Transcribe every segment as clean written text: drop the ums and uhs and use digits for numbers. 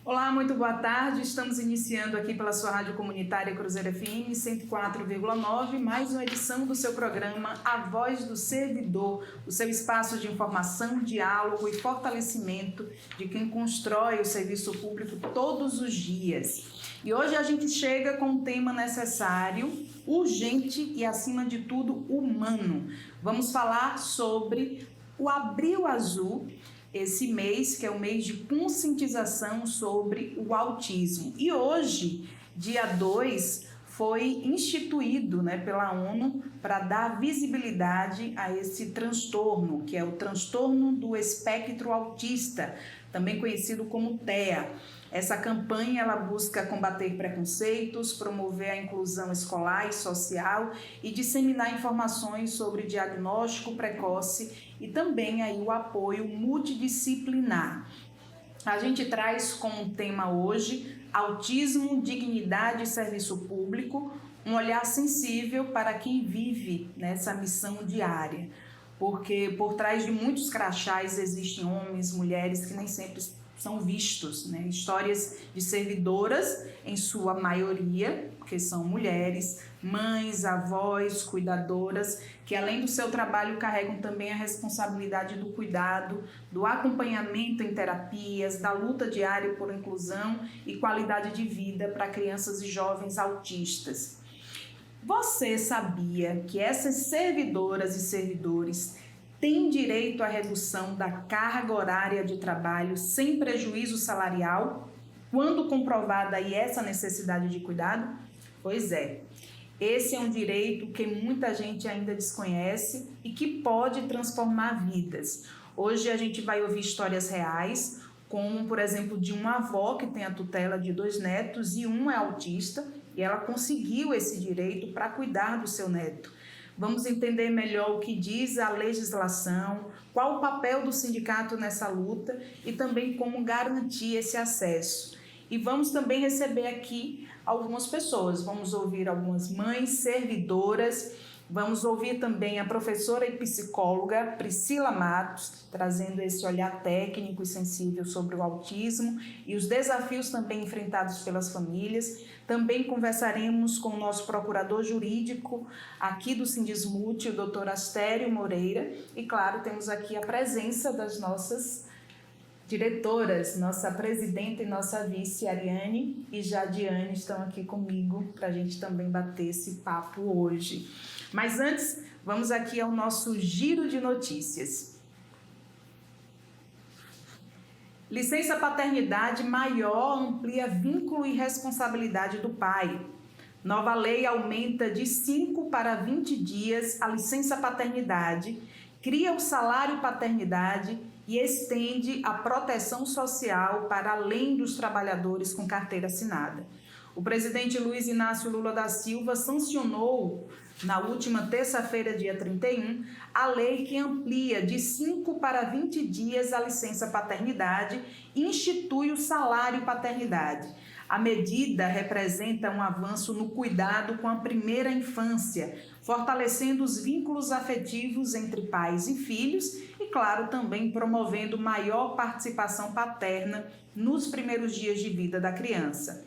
Olá, muito boa tarde. Estamos iniciando aqui pela sua rádio comunitária Cruzeiro FM 104,9, mais uma edição do seu programa A Voz do Servidor, o seu espaço de informação, diálogo e fortalecimento de quem constrói o serviço público todos os dias. E hoje a gente chega com um tema necessário, urgente e, acima de tudo, humano. Vamos falar sobre o Abril Azul, esse mês, que é o mês de conscientização sobre o autismo. E hoje, dia 2, foi instituído pela ONU para dar visibilidade a esse transtorno, que é o transtorno do espectro autista, também conhecido como TEA. Essa campanha ela busca combater preconceitos, promover a inclusão escolar e social e disseminar informações sobre diagnóstico precoce e também aí o apoio multidisciplinar. A gente traz como tema hoje autismo, dignidade e serviço público, um olhar sensível para quem vive nessa missão diária, porque por trás de muitos crachás existem homens, mulheres que nem sempre são vistos, Histórias de servidoras, em sua maioria, porque são mulheres, mães, avós, cuidadoras, que além do seu trabalho carregam também a responsabilidade do cuidado, do acompanhamento em terapias, da luta diária por inclusão e qualidade de vida para crianças e jovens autistas. Você sabia que essas servidoras e servidores têm direito à redução da carga horária de trabalho sem prejuízo salarial, quando comprovada aí essa necessidade de cuidado? Pois é, esse é um direito que muita gente ainda desconhece e que pode transformar vidas. Hoje a gente vai ouvir histórias reais, como, por exemplo, de uma avó que tem a tutela de 2 netos e um é autista, e ela conseguiu esse direito para cuidar do seu neto. Vamos entender melhor o que diz a legislação, qual o papel do sindicato nessa luta e também como garantir esse acesso. E vamos também receber aqui algumas pessoas, vamos ouvir algumas mães servidoras, vamos ouvir também a professora e psicóloga Priscila Matos, trazendo esse olhar técnico e sensível sobre o autismo e os desafios também enfrentados pelas famílias. Também conversaremos com o nosso procurador jurídico aqui do Sindismute, o Dr. Astério Moreira. E claro, temos aqui a presença das nossas diretoras, nossa presidenta e nossa vice, Ariane e Jadiane, estão aqui comigo para a gente também bater esse papo hoje. Mas antes, vamos aqui ao nosso giro de notícias. Licença paternidade maior amplia vínculo e responsabilidade do pai. Nova lei aumenta de 5 para 20 dias a licença paternidade, cria o salário paternidade e estende a proteção social para além dos trabalhadores com carteira assinada. O presidente Luiz Inácio Lula da Silva sancionou, na última terça-feira, dia 31, a lei que amplia de 5 para 20 dias a licença paternidade e institui o salário paternidade. A medida representa um avanço no cuidado com a primeira infância, fortalecendo os vínculos afetivos entre pais e filhos e, claro, também promovendo maior participação paterna nos primeiros dias de vida da criança.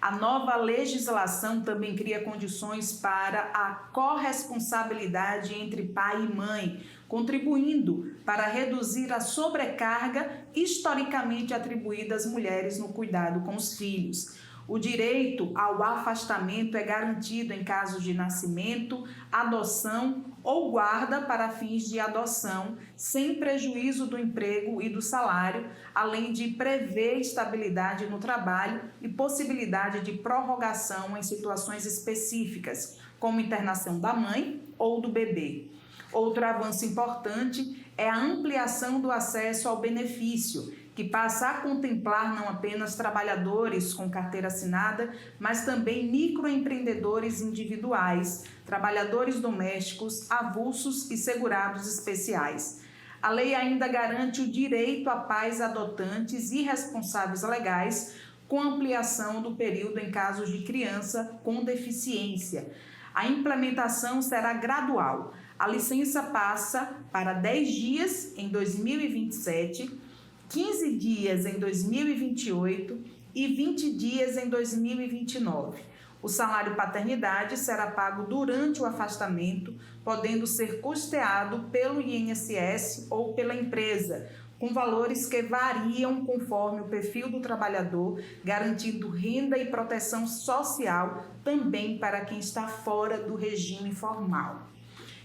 A nova legislação também cria condições para a corresponsabilidade entre pai e mãe, contribuindo para reduzir a sobrecarga historicamente atribuída às mulheres no cuidado com os filhos. O direito ao afastamento é garantido em casos de nascimento, adoção ou guarda para fins de adoção, sem prejuízo do emprego e do salário, além de prever estabilidade no trabalho e possibilidade de prorrogação em situações específicas, como internação da mãe ou do bebê. Outro avanço importante é a ampliação do acesso ao benefício, que passa a contemplar não apenas trabalhadores com carteira assinada, mas também microempreendedores individuais, trabalhadores domésticos, avulsos e segurados especiais. A lei ainda garante o direito a pais adotantes e responsáveis legais, com ampliação do período em casos de criança com deficiência. A implementação será gradual. A licença passa para 10 dias em 2027, 15 dias em 2028 e 20 dias em 2029. O salário paternidade será pago durante o afastamento, podendo ser custeado pelo INSS ou pela empresa, com valores que variam conforme o perfil do trabalhador, garantindo renda e proteção social também para quem está fora do regime formal.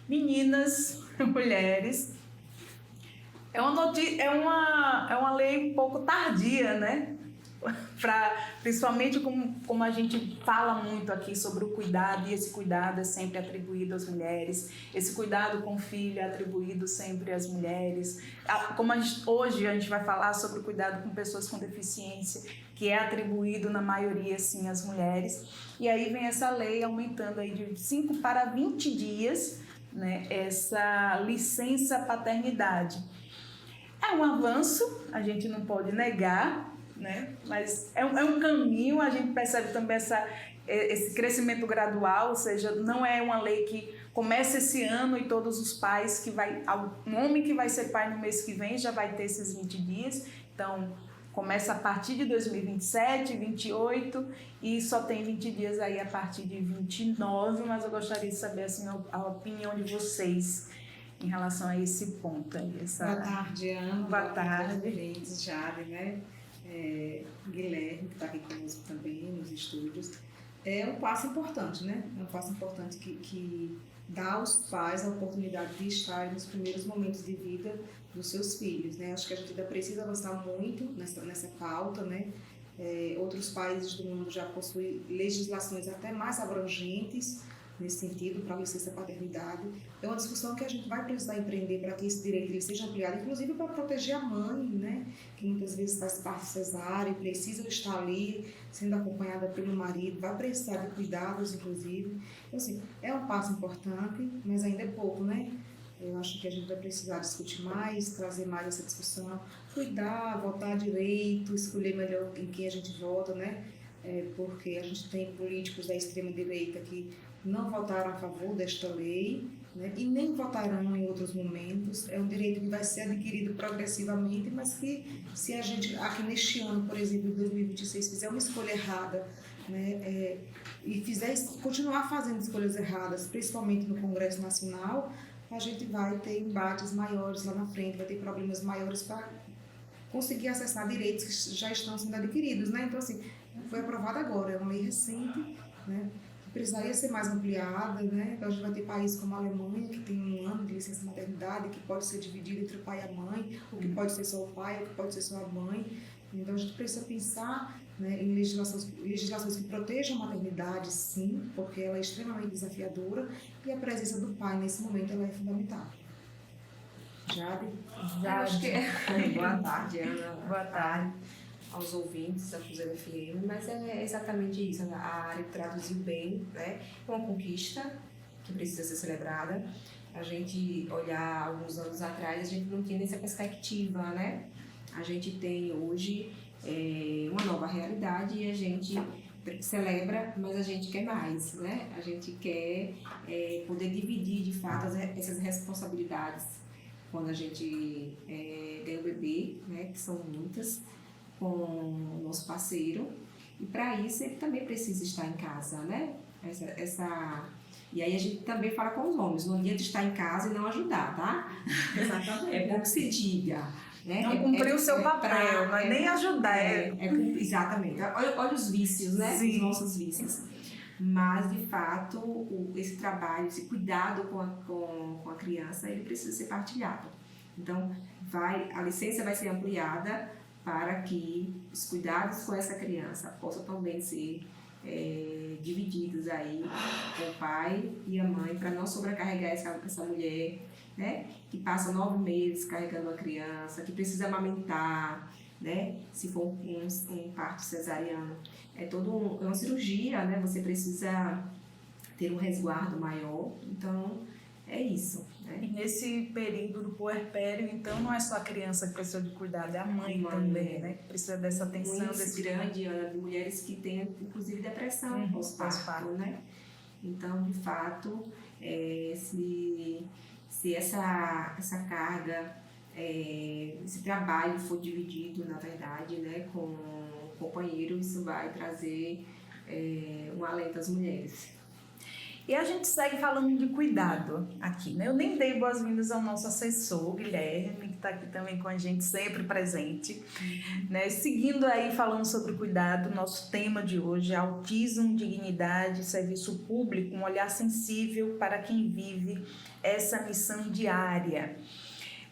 Meninas, mulheres, é uma lei um pouco tardia, né? Principalmente como a gente fala muito aqui sobre o cuidado, e esse cuidado é sempre atribuído às mulheres, esse cuidado com o filho é atribuído sempre às mulheres, hoje a gente vai falar sobre o cuidado com pessoas com deficiência, que é atribuído na maioria sim às mulheres, e aí vem essa lei aumentando aí de 5 para 20 dias, né, essa licença paternidade. É um avanço, a gente não pode negar, né? Mas é um caminho, a gente percebe também esse crescimento gradual, ou seja, não é uma lei que começa esse ano e todos os pais um homem que vai ser pai no mês que vem já vai ter esses 20 dias, então começa a partir de 2027, 28 e só tem 20 dias aí a partir de 29, mas eu gostaria de saber assim, a opinião de vocês em relação a esse ponto aí. Boa tarde, Ana. Boa tarde. Jade, né? Guilherme, que está aqui conosco também nos estúdios. É um passo importante, né? É um passo importante que dá aos pais a oportunidade de estar nos primeiros momentos de vida dos seus filhos, né? Acho que a gente ainda precisa avançar muito nessa pauta, né? Outros países do mundo já possuem legislações até mais abrangentes nesse sentido, para a licença paternidade. É uma discussão que a gente vai precisar empreender para que esse direito ele seja ampliado, inclusive para proteger a mãe, né, que muitas vezes faz parte cesárea e precisa estar ali sendo acompanhada pelo marido, vai precisar de cuidados, inclusive. Então, assim, é um passo importante, mas ainda é pouco, né? Eu acho que a gente vai precisar discutir mais, trazer mais essa discussão, cuidar, votar direito, escolher melhor em quem a gente vota, né? Porque a gente tem políticos da extrema-direita que não votaram a favor desta lei, né, e nem votarão em outros momentos. É um direito que vai ser adquirido progressivamente, mas que se a gente, aqui neste ano, por exemplo, em 2026, fizer uma escolha errada, né, e continuar fazendo escolhas erradas, principalmente no Congresso Nacional, a gente vai ter embates maiores lá na frente, vai ter problemas maiores para conseguir acessar direitos que já estão sendo adquiridos, né? Então, assim, foi aprovada agora, é uma lei recente, né? Precisaria ser mais ampliada, né? A gente vai ter países como a Alemanha, que tem 1 ano de licença maternidade, que pode ser dividido entre o pai e a mãe, ou que pode ser só o pai, ou que pode ser só a mãe. Então, a gente precisa pensar, né, em legislações que protejam a maternidade, sim, porque ela é extremamente desafiadora, e a presença do pai, nesse momento, ela é fundamental. Jade? Acho que boa tarde, Ana. Boa tarde aos ouvintes da Cruzeiro FM, mas é exatamente isso, a área traduziu bem, né? É uma conquista que precisa ser celebrada. A gente olhar alguns anos atrás, a gente não tinha essa perspectiva, né? A gente tem hoje uma nova realidade e a gente celebra, mas a gente quer mais, né? A gente quer poder dividir, de fato, essas responsabilidades quando a gente tem o bebê, né? Que são muitas, com o nosso parceiro, e para isso ele também precisa estar em casa, né? E aí a gente também fala com os homens, não adianta estar em casa e não ajudar, tá? Exatamente. É bom que se diga, né? Não cumprir o seu papel, não é nem ajudar. Exatamente. Olha os vícios, né? Sim. Os nossos vícios. Mas, de fato, esse trabalho, esse cuidado com a criança, ele precisa ser partilhado. Então, a licença vai ser ampliada para que os cuidados com essa criança possam também ser divididos aí com o pai e a mãe, para não sobrecarregar essa mulher, né, que passa 9 meses carregando uma criança, que precisa amamentar, né, se for um parto cesariano. É uma cirurgia, né, você precisa ter um resguardo maior, então é isso. E nesse período do puerpério, então, não é só a criança que precisa de cuidado, é a mãe também, né? Que precisa dessa atenção. Desse grande de mulheres que têm, inclusive, depressão pós-parto, né? Então, de fato, se essa carga esse trabalho for dividido, na verdade, né, com o companheiro, isso vai trazer um alento às mulheres. E a gente segue falando de cuidado aqui, né? Eu nem dei boas-vindas ao nosso assessor, Guilherme, que está aqui também com a gente, sempre presente. Né? Seguindo aí, falando sobre cuidado, nosso tema de hoje é autismo, dignidade, serviço público, um olhar sensível para quem vive essa missão diária.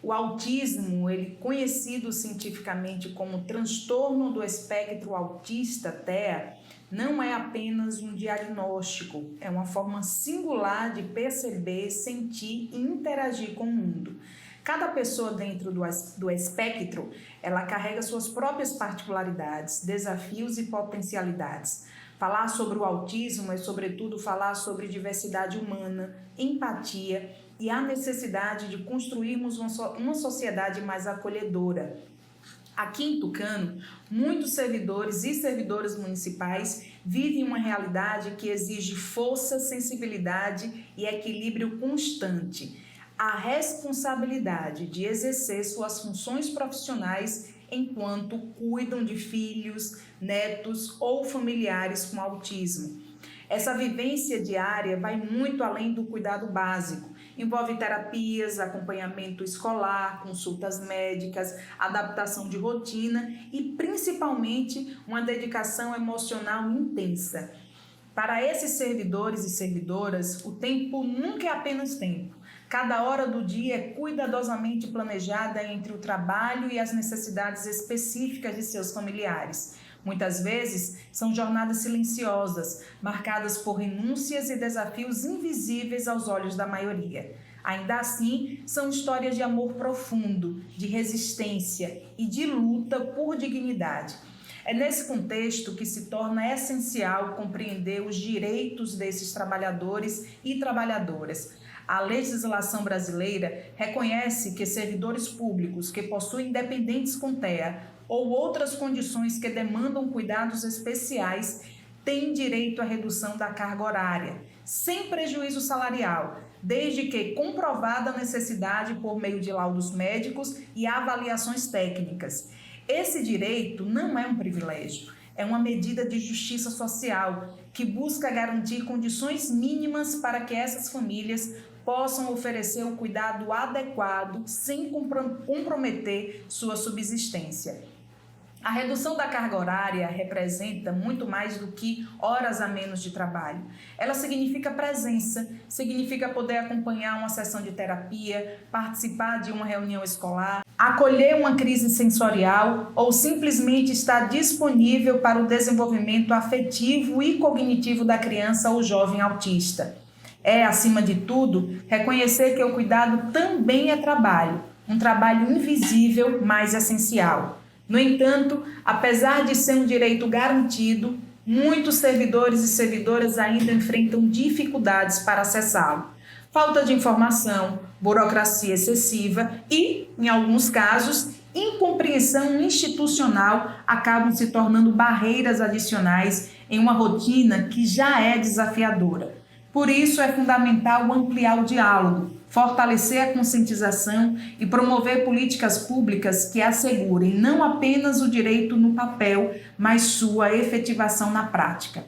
O autismo, ele conhecido cientificamente como transtorno do espectro autista, TEA, não é apenas um diagnóstico, é uma forma singular de perceber, sentir e interagir com o mundo. Cada pessoa dentro do espectro, ela carrega suas próprias particularidades, desafios e potencialidades. Falar sobre o autismo é, sobretudo, falar sobre diversidade humana, empatia e a necessidade de construirmos uma sociedade mais acolhedora. Aqui em Tucano, muitos servidores e servidoras municipais vivem uma realidade que exige força, sensibilidade e equilíbrio constante. A responsabilidade de exercer suas funções profissionais enquanto cuidam de filhos, netos ou familiares com autismo. Essa vivência diária vai muito além do cuidado básico. Envolve terapias, acompanhamento escolar, consultas médicas, adaptação de rotina e, principalmente, uma dedicação emocional intensa. Para esses servidores e servidoras, o tempo nunca é apenas tempo. Cada hora do dia é cuidadosamente planejada entre o trabalho e as necessidades específicas de seus familiares. Muitas vezes são jornadas silenciosas, marcadas por renúncias e desafios invisíveis aos olhos da maioria. Ainda assim, são histórias de amor profundo, de resistência e de luta por dignidade. É nesse contexto que se torna essencial compreender os direitos desses trabalhadores e trabalhadoras. A legislação brasileira reconhece que servidores públicos que possuem dependentes com TEA ou outras condições que demandam cuidados especiais têm direito à redução da carga horária, sem prejuízo salarial, desde que comprovada a necessidade por meio de laudos médicos e avaliações técnicas. Esse direito não é um privilégio, é uma medida de justiça social que busca garantir condições mínimas para que essas famílias possam oferecer o cuidado adequado sem comprometer sua subsistência. A redução da carga horária representa muito mais do que horas a menos de trabalho. Ela significa presença, significa poder acompanhar uma sessão de terapia, participar de uma reunião escolar, acolher uma crise sensorial ou simplesmente estar disponível para o desenvolvimento afetivo e cognitivo da criança ou jovem autista. É, acima de tudo, reconhecer que o cuidado também é trabalho, um trabalho invisível, mas essencial. No entanto, apesar de ser um direito garantido, muitos servidores e servidoras ainda enfrentam dificuldades para acessá-lo. Falta de informação, burocracia excessiva e, em alguns casos, incompreensão institucional acabam se tornando barreiras adicionais em uma rotina que já é desafiadora. Por isso, é fundamental ampliar o diálogo, fortalecer a conscientização e promover políticas públicas que assegurem não apenas o direito no papel, mas sua efetivação na prática.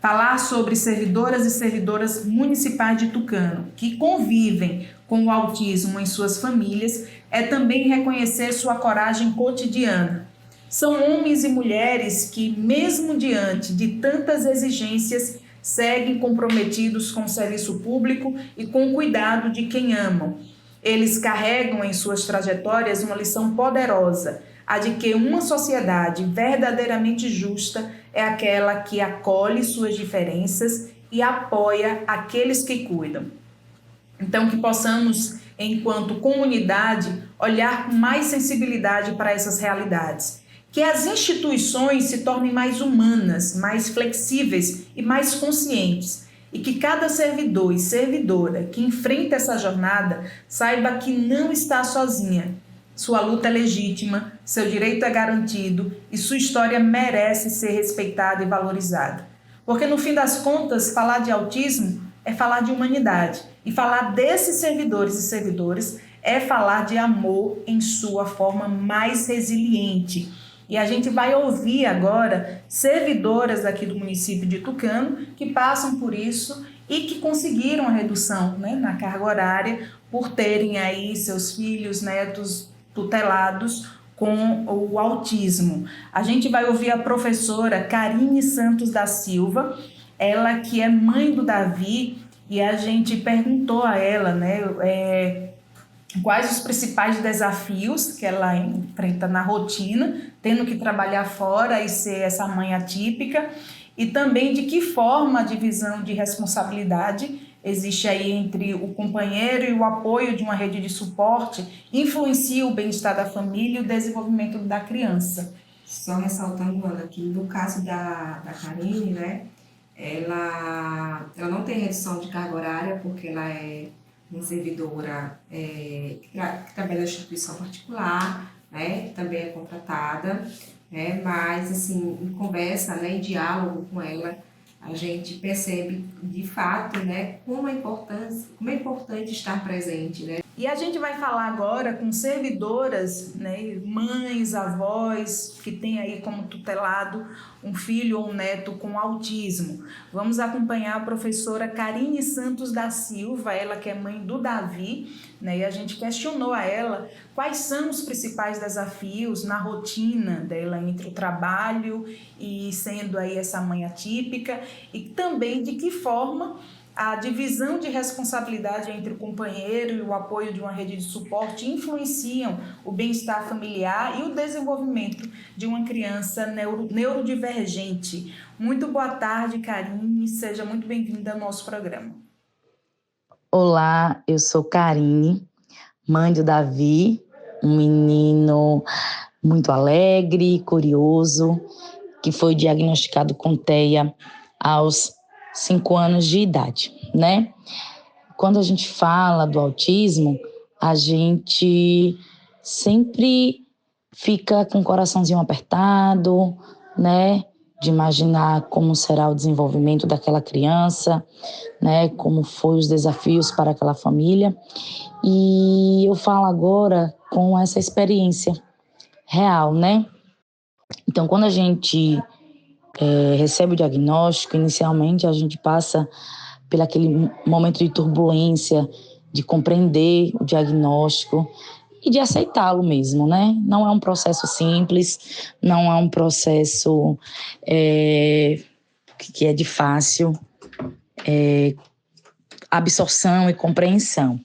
Falar sobre servidoras e servidoras municipais de Tucano que convivem com o autismo em suas famílias é também reconhecer sua coragem cotidiana. São homens e mulheres que, mesmo diante de tantas exigências, seguem comprometidos com o serviço público e com o cuidado de quem amam. Eles carregam em suas trajetórias uma lição poderosa, a de que uma sociedade verdadeiramente justa é aquela que acolhe suas diferenças e apoia aqueles que cuidam. Então, que possamos, enquanto comunidade, olhar com mais sensibilidade para essas realidades. Que as instituições se tornem mais humanas, mais flexíveis e mais conscientes. E que cada servidor e servidora que enfrenta essa jornada saiba que não está sozinha. Sua luta é legítima, seu direito é garantido e sua história merece ser respeitada e valorizada. Porque, no fim das contas, falar de autismo é falar de humanidade. E falar desses servidores e servidoras é falar de amor em sua forma mais resiliente. E a gente vai ouvir agora servidoras aqui do município de Tucano que passam por isso e que conseguiram a redução, né, na carga horária por terem aí seus filhos, netos tutelados com o autismo. A gente vai ouvir a professora Karine Santos da Silva, ela que é mãe do Davi, e a gente perguntou a ela, né, quais os principais desafios que ela enfrenta na rotina, tendo que trabalhar fora e ser essa mãe atípica, e também de que forma a divisão de responsabilidade existe aí entre o companheiro e o apoio de uma rede de suporte influencia o bem-estar da família e o desenvolvimento da criança. Só ressaltando, Ana, que no caso da Karine, né, ela não tem redução de carga horária porque ela é uma servidora que trabalha na instituição particular, né, também é contratada, né, mas assim, em conversa, né, em diálogo com ela, a gente percebe de fato, né, como é importante estar presente, né? E a gente vai falar agora com servidoras, né, mães, avós, que têm aí como tutelado um filho ou um neto com autismo. Vamos acompanhar a professora Karine Santos da Silva, ela que é mãe do Davi, né, e a gente questionou a ela quais são os principais desafios na rotina dela entre o trabalho e sendo aí essa mãe atípica, e também de que forma a divisão de responsabilidade entre o companheiro e o apoio de uma rede de suporte influenciam o bem-estar familiar e o desenvolvimento de uma criança neurodivergente. Muito boa tarde, Karine, seja muito bem-vinda ao nosso programa. Olá, eu sou Karine, mãe do Davi, um menino muito alegre, curioso, que foi diagnosticado com TEA aos 5 anos de idade, né? Quando a gente fala do autismo, a gente sempre fica com o coraçãozinho apertado, né? De imaginar como será o desenvolvimento daquela criança, né? Como foi os desafios para aquela família. E eu falo agora com essa experiência real, né? Então, quando a gente recebe o diagnóstico, inicialmente a gente passa por aquele momento de turbulência, de compreender o diagnóstico e de aceitá-lo mesmo, né? Não é um processo simples, não é um processo que é de fácil absorção e compreensão.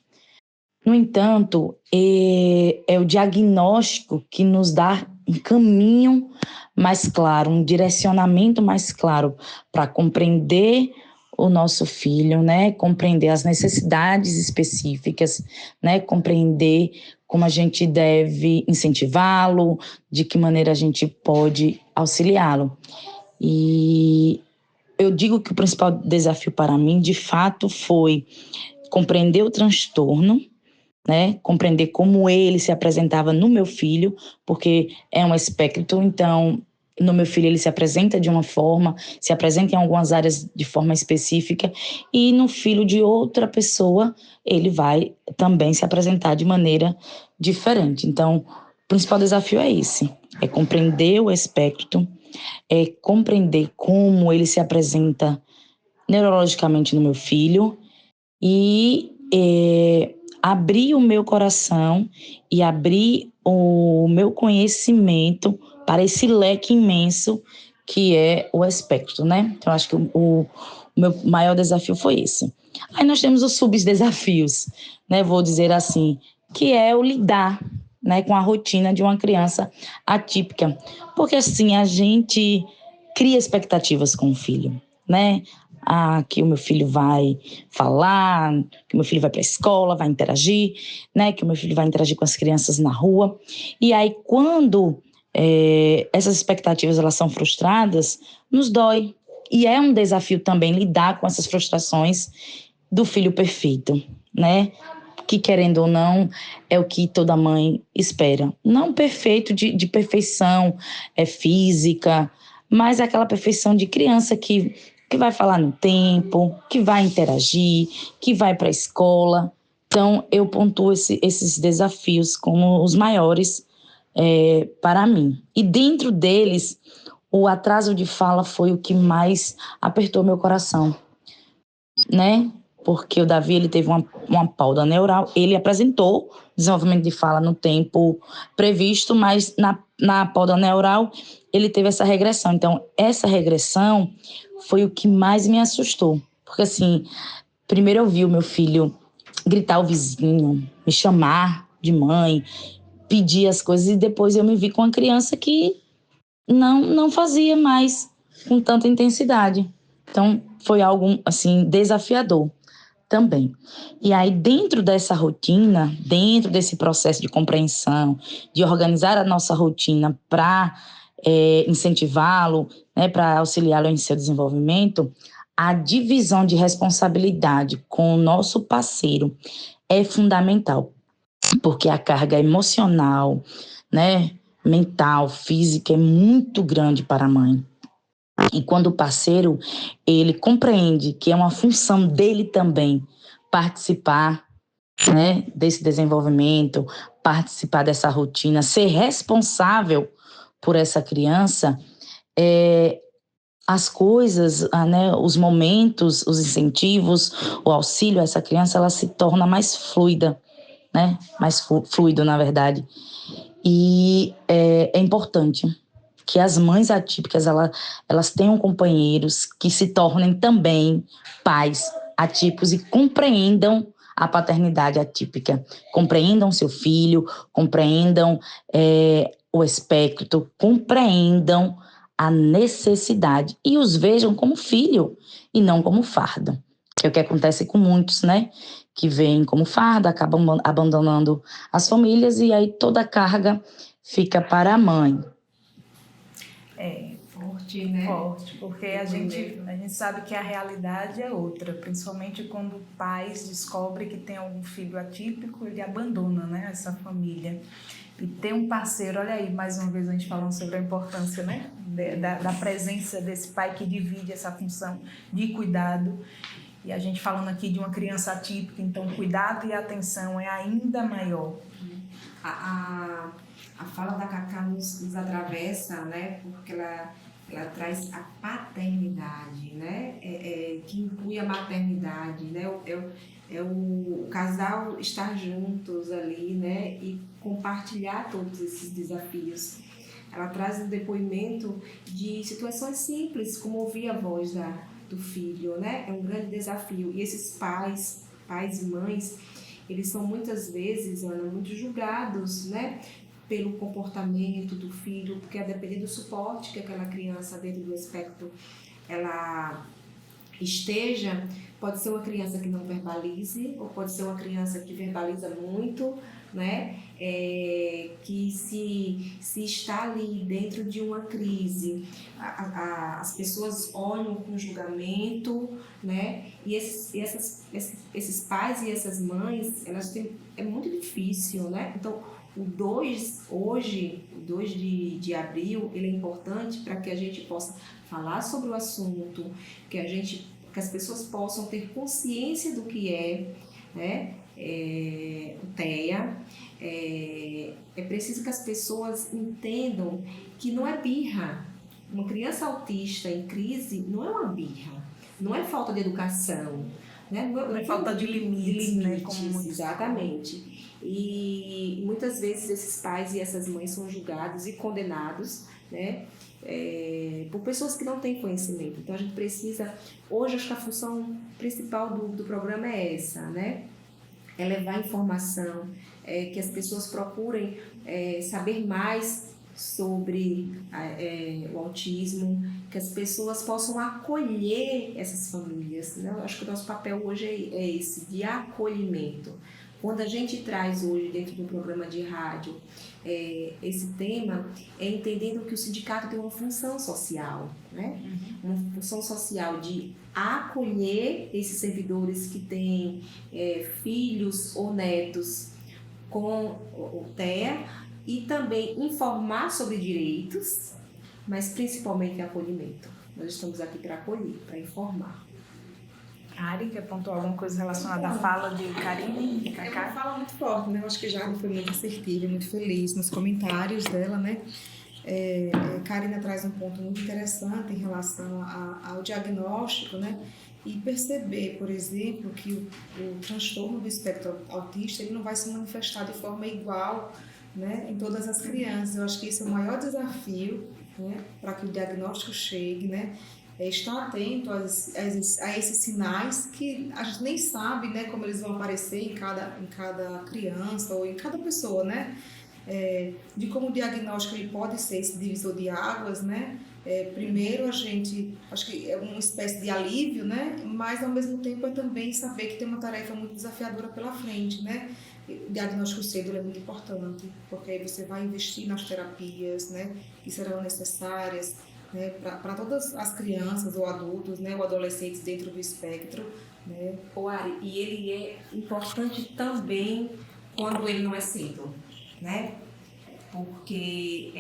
No entanto, é o diagnóstico que nos dá um caminho mais claro, um direcionamento mais claro para compreender o nosso filho, né? Compreender as necessidades específicas, né? Compreender como a gente deve incentivá-lo, de que maneira a gente pode auxiliá-lo. E eu digo que o principal desafio para mim, de fato, foi compreender o transtorno, né? Compreender como ele se apresentava no meu filho, porque é um espectro, então no meu filho ele se apresenta de uma forma, se apresenta em algumas áreas de forma específica, e no filho de outra pessoa ele vai também se apresentar de maneira diferente. Então, o principal desafio é esse, é compreender o espectro, é compreender como ele se apresenta neurologicamente no meu filho e abrir o meu coração e abrir o meu conhecimento para esse leque imenso que é o espectro, né? Então, acho que o meu maior desafio foi esse. Aí nós temos os subdesafios, né? Vou dizer assim, que é o lidar, né, com a rotina de uma criança atípica. Porque, assim, a gente cria expectativas com o filho, né? Que o meu filho vai falar, que o meu filho vai para a escola, vai interagir, né? Que o meu filho vai interagir com as crianças na rua. E aí, quando essas expectativas elas são frustradas, nos dói. E é um desafio também lidar com essas frustrações do filho perfeito, né? Que, querendo ou não, é o que toda mãe espera. Não perfeito de perfeição física, mas aquela perfeição de criança que vai falar no tempo, que vai interagir, que vai para a escola, Então, eu pontuo esses desafios como os maiores para mim. E dentro deles, o atraso de fala foi o que mais apertou meu coração, né? Porque o Davi, ele teve uma pausa neural, ele apresentou desenvolvimento de fala no tempo previsto, mas na pausa neural ele teve essa regressão. Então, essa regressão foi o que mais me assustou. Porque, assim, primeiro eu vi o meu filho gritar ao vizinho, me chamar de mãe, pedir as coisas, e depois eu me vi com uma criança que não fazia mais com tanta intensidade. Então, foi algo, assim, desafiador também. E aí, dentro dessa rotina, dentro desse processo de compreensão, de organizar a nossa rotina para incentivá-lo, né, para auxiliá-lo em seu desenvolvimento, a divisão de responsabilidade com o nosso parceiro é fundamental, porque a carga emocional, né, mental, física é muito grande para a mãe. E quando o parceiro, ele compreende que é uma função dele também participar, né, desse desenvolvimento, participar dessa rotina, ser responsável por essa criança, as coisas, né, os momentos, os incentivos, o auxílio a essa criança, ela se torna mais fluida, né, mais fluido, na verdade. E é importante que as mães atípicas, elas tenham companheiros que se tornem também pais atípicos e compreendam a paternidade atípica, compreendam seu filho, compreendam o espectro, compreendam a necessidade e os vejam como filho e não como fardo, que é o que acontece com muitos, né? Que vêm como fardo, acabam abandonando as famílias e aí toda a carga fica para a mãe. Forte, né? Forte, porque a gente sabe que a realidade é outra, principalmente quando pais descobrem que tem algum filho atípico, ele abandona, né, essa família. E ter um parceiro, olha aí, mais uma vez a gente falando sobre a importância, né, da presença desse pai que divide essa função de cuidado. E a gente falando aqui de uma criança atípica, então cuidado e atenção é ainda maior. A fala da Cacá nos atravessa, né, porque ela traz a paternidade, né, que inclui a maternidade, né, o casal estar juntos ali, né, e compartilhar todos esses desafios. Ela traz um depoimento de situações simples, como ouvir a voz do filho, né, é um grande desafio. E esses pais e mães, eles são muitas vezes, Ana, muito julgados, né, pelo comportamento do filho, porque a depender do suporte que aquela criança dentro do espectro ela esteja, pode ser uma criança que não verbalize, ou pode ser uma criança que verbaliza muito, né? Que se está ali dentro de uma crise, as pessoas olham com julgamento, né? E esses pais e essas mães, é muito difícil, né? Então, o 2 de abril, ele é importante para que a gente possa falar sobre o assunto, que as pessoas possam ter consciência do que é, né, o TEA. É preciso que as pessoas entendam que não é birra. Uma criança autista em crise não é uma birra, não é falta de educação, né? Não é falta de limites, né? Exatamente. E muitas vezes esses pais e essas mães são julgados e condenados, né, por pessoas que não têm conhecimento. Então a gente precisa, hoje acho que a função principal do programa é essa, né, é levar informação, que as pessoas procurem saber mais sobre o autismo, que as pessoas possam acolher essas famílias, né? Eu acho que o nosso papel hoje é esse, de acolhimento. Quando a gente traz hoje dentro do programa de rádio esse tema, é entendendo que o sindicato tem uma função social, né? Uma função social de acolher esses servidores que têm filhos ou netos com o TEA e também informar sobre direitos, mas principalmente acolhimento. Nós estamos aqui para acolher, para informar. Ari, quer pontuar alguma coisa relacionada à fala de Karine e É uma Cacá? fala muito forte, né? Eu acho que Jade foi muito assertiva e muito feliz nos comentários dela, né? Karina traz um ponto muito interessante em relação ao diagnóstico, né? E perceber, por exemplo, que o transtorno do espectro autista ele não vai se manifestar de forma igual, né, em todas as crianças. Eu acho que esse é o maior desafio, né, para que o diagnóstico chegue, né? Estar atento a esses sinais que a gente nem sabe, né, como eles vão aparecer em cada criança ou em cada pessoa, né? De como o diagnóstico ele pode ser esse divisor de águas, né? Primeiro a gente, acho que é uma espécie de alívio, né? Mas ao mesmo tempo é também saber que tem uma tarefa muito desafiadora pela frente, né? O diagnóstico cedo é muito importante, porque aí você vai investir nas terapias, né? Que serão necessárias, né? Para todas as crianças ou adultos, né? Ou adolescentes dentro do espectro, né? O Ari, e ele é importante também quando ele não é cedo, né? Porque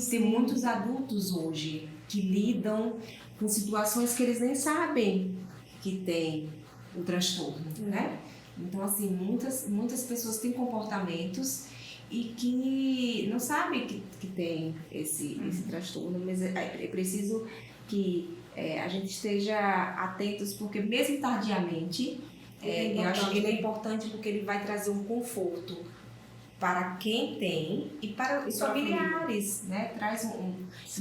tem muitos adultos hoje que lidam com situações que eles nem sabem que tem o transtorno, né? Então, assim, muitas pessoas têm comportamentos e que não sabem que tem esse transtorno, mas é preciso que a gente esteja atentos, porque mesmo tardiamente, eu acho que ele é importante porque ele vai trazer um conforto para quem tem e para os familiares, né? Traz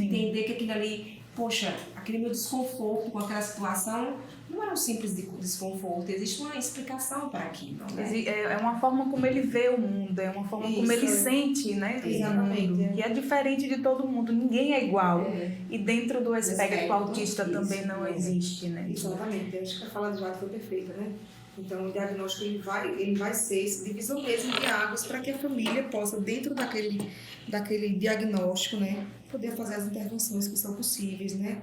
entender que aquilo ali, poxa, aquele meu desconforto com aquela situação não é um simples desconforto, existe uma explicação para aquilo, né? É uma forma como ele vê o mundo, é uma forma como ele sente, né? Exatamente. Que é diferente de todo mundo, ninguém é igual. E dentro do espectro autista também não existe, né? Exatamente, eu acho que a fala de Jade foi perfeita, né? Então, o diagnóstico ele vai ser esse divisor mesmo de águas para que a família possa, dentro daquele diagnóstico, né, poder fazer as intervenções que são possíveis, né?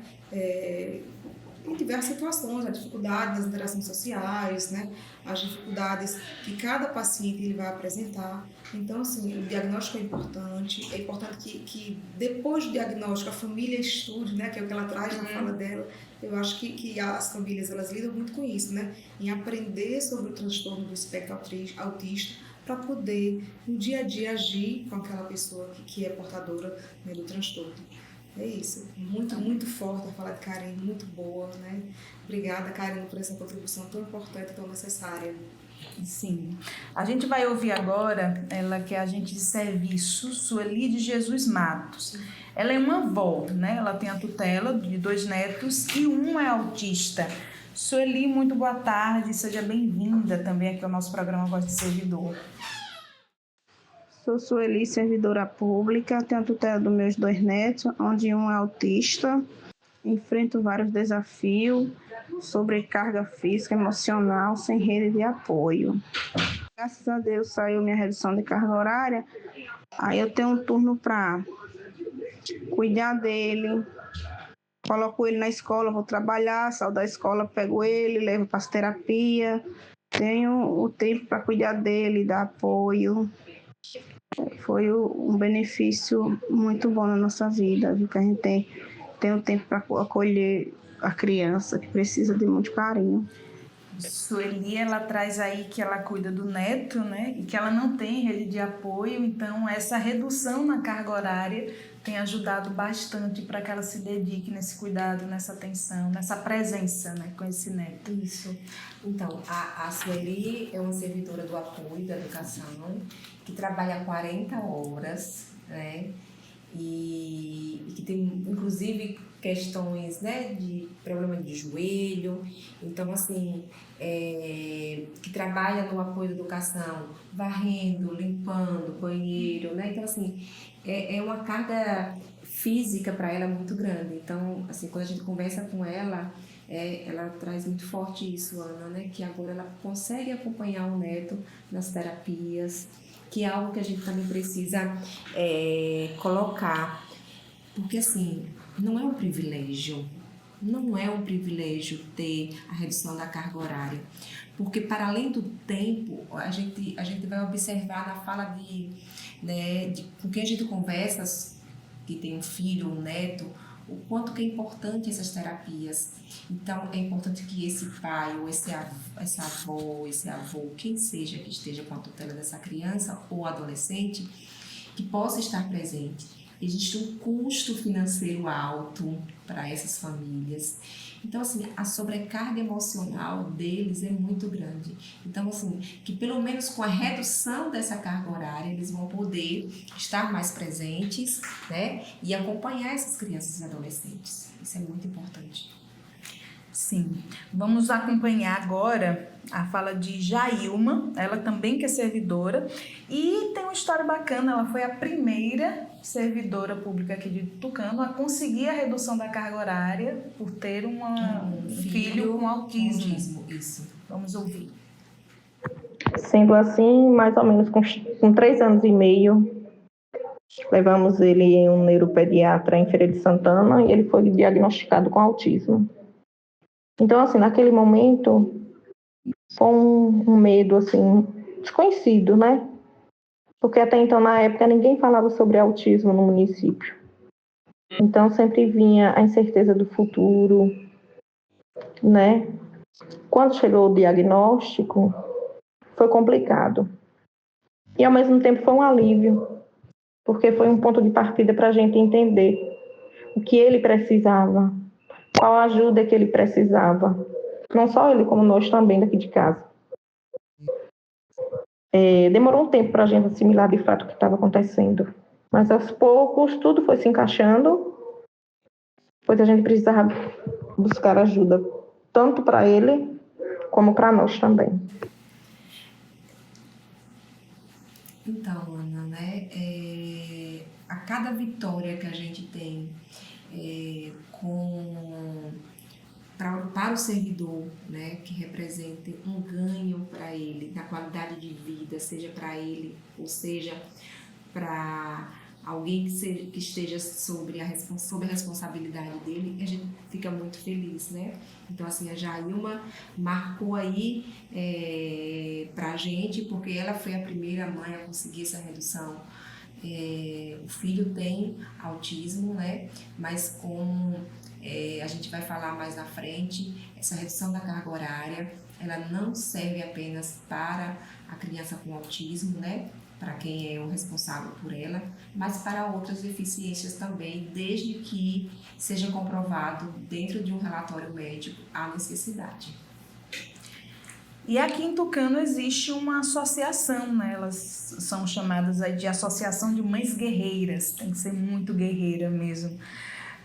Em diversas situações, as dificuldades das interações sociais, né? As dificuldades que cada paciente ele vai apresentar. Então, assim, o diagnóstico é importante que depois do diagnóstico a família estude, né? Que é o que ela traz na fala dela. Eu acho que as famílias, elas lidam muito com isso, né? Em aprender sobre o transtorno do espectro autista para poder, no dia a dia, agir com aquela pessoa que é portadora, né, do transtorno. É isso. Muito, muito forte a fala de Karine, muito boa, né? Obrigada, Karine, por essa contribuição tão importante e tão necessária. Sim. A gente vai ouvir agora, ela que é agente de serviço, Sueli de Jesus Matos. Ela é uma avó, né? Ela tem a tutela de 2 netos e um é autista. Sueli, muito boa tarde, seja bem-vinda também aqui ao nosso programa Voz do Servidor. Sou Sueli, servidora pública, tenho a tutela dos meus 2 netos, onde um é autista. Enfrento vários desafios, sobrecarga física, emocional, sem rede de apoio. Graças a Deus saiu minha redução de carga horária, aí eu tenho um turno para cuidar dele, coloco ele na escola, vou trabalhar, saio da escola, pego ele, levo para as terapias, tenho o tempo para cuidar dele, dar apoio. Foi um benefício muito bom na nossa vida, viu? Que a gente tem o tempo para acolher a criança que precisa de muito carinho. Sueli, ela traz aí que ela cuida do neto, né? E que ela não tem rede de apoio, então essa redução na carga horária tem ajudado bastante para que ela se dedique nesse cuidado, nessa atenção, nessa presença, né, com esse neto. Isso. Então, a Sueli é uma servidora do apoio da educação que trabalha 40 horas, né? E que tem, inclusive, questões, né, de problema de joelho. Então, assim, que trabalha no apoio da educação, varrendo, limpando, banheiro, né? Então, assim, é uma carga física para ela muito grande. Então, assim, quando a gente conversa com ela, ela traz muito forte isso, Ana, né? Que agora ela consegue acompanhar o neto nas terapias, que é algo que a gente também precisa colocar. Porque, assim, não é um privilégio ter a redução da carga horária. Porque, para além do tempo, a gente vai observar na fala de com quem a gente conversa, que tem um filho, um neto, o quanto que é importante essas terapias. Então, é importante que esse pai ou essa avó, esse avô, quem seja que esteja com a tutela dessa criança ou adolescente, que possa estar presente. Existe um custo financeiro alto para essas famílias. Então, assim, a sobrecarga emocional deles é muito grande. Então, assim, que pelo menos com a redução dessa carga horária, eles vão poder estar mais presentes, né? E acompanhar essas crianças e adolescentes. Isso é muito importante. Sim. Vamos acompanhar agora a fala de Jailma, ela também que é servidora, e tem uma história bacana, ela foi a primeira servidora pública aqui de Tucano a conseguir a redução da carga horária por ter um filho com autismo. Isso. Vamos ouvir. Sendo assim, mais ou menos com 3 anos e meio, levamos ele em um neuropediatra em Feira de Santana e ele foi diagnosticado com autismo. Então, assim, naquele momento, foi um medo, assim, desconhecido, né? Porque até então, na época, ninguém falava sobre autismo no município. Então, sempre vinha a incerteza do futuro, né? Quando chegou o diagnóstico, foi complicado. E, ao mesmo tempo, foi um alívio, porque foi um ponto de partida para a gente entender o que ele precisava, qual a ajuda que ele precisava. Não só ele, como nós também daqui de casa. Demorou um tempo para a gente assimilar de fato o que estava acontecendo. Mas aos poucos tudo foi se encaixando, pois a gente precisava buscar ajuda, tanto para ele como para nós também. Então, Ana, né, a cada vitória que a gente tem para o servidor, né, que represente um ganho para ele, na qualidade de vida, seja para ele, ou seja, para alguém que esteja sobre a responsabilidade dele, a gente fica muito feliz, né? Então, assim, a Jailma marcou aí para a gente, porque ela foi a primeira mãe a conseguir essa redução. O filho tem autismo, né? Mas como a gente vai falar mais na frente, essa redução da carga horária, ela não serve apenas para a criança com autismo, né? Para quem é o responsável por ela, mas para outras deficiências também, desde que seja comprovado dentro de um relatório médico a necessidade. E aqui em Tucano existe uma associação, né? Elas são chamadas aí de Associação de Mães Guerreiras, tem que ser muito guerreira mesmo.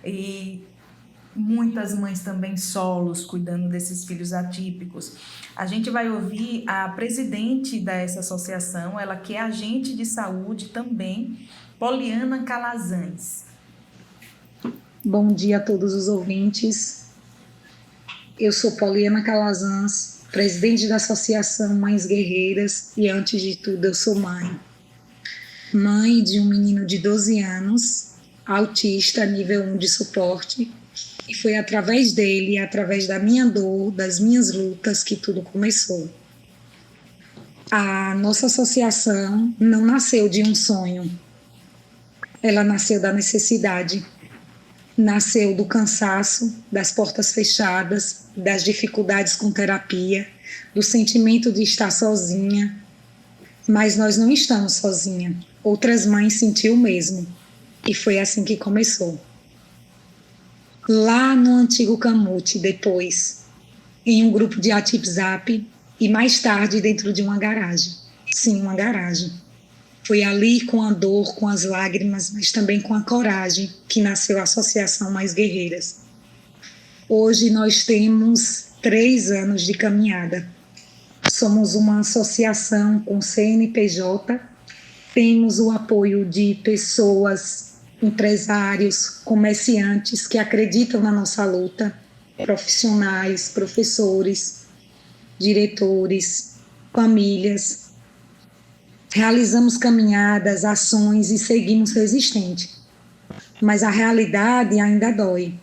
E muitas mães também solos, cuidando desses filhos atípicos. A gente vai ouvir a presidente dessa associação, ela que é agente de saúde também, Poliana Calazans. Bom dia a todos os ouvintes. Eu sou Poliana Calazans, presidente da Associação Mães Guerreiras e, antes de tudo, eu sou mãe. Mãe de um menino de 12 anos, autista, nível 1 de suporte, e foi através dele, através da minha dor, das minhas lutas, que tudo começou. A nossa associação não nasceu de um sonho, ela nasceu da necessidade, nasceu do cansaço, das portas fechadas, das dificuldades com terapia, do sentimento de estar sozinha. Mas nós não estamos sozinhas, outras mães sentiram o mesmo, e foi assim que começou. Lá no antigo Camute, depois, em um grupo de WhatsApp e mais tarde dentro de uma garagem. Sim, uma garagem. Foi ali com a dor, com as lágrimas, mas também com a coragem que nasceu a Associação Mais Guerreiras. Hoje nós temos 3 anos de caminhada. Somos uma associação com CNPJ, temos o apoio de pessoas, empresários, comerciantes que acreditam na nossa luta, profissionais, professores, diretores, famílias. Realizamos caminhadas, ações e seguimos resistentes. Mas a realidade ainda dói.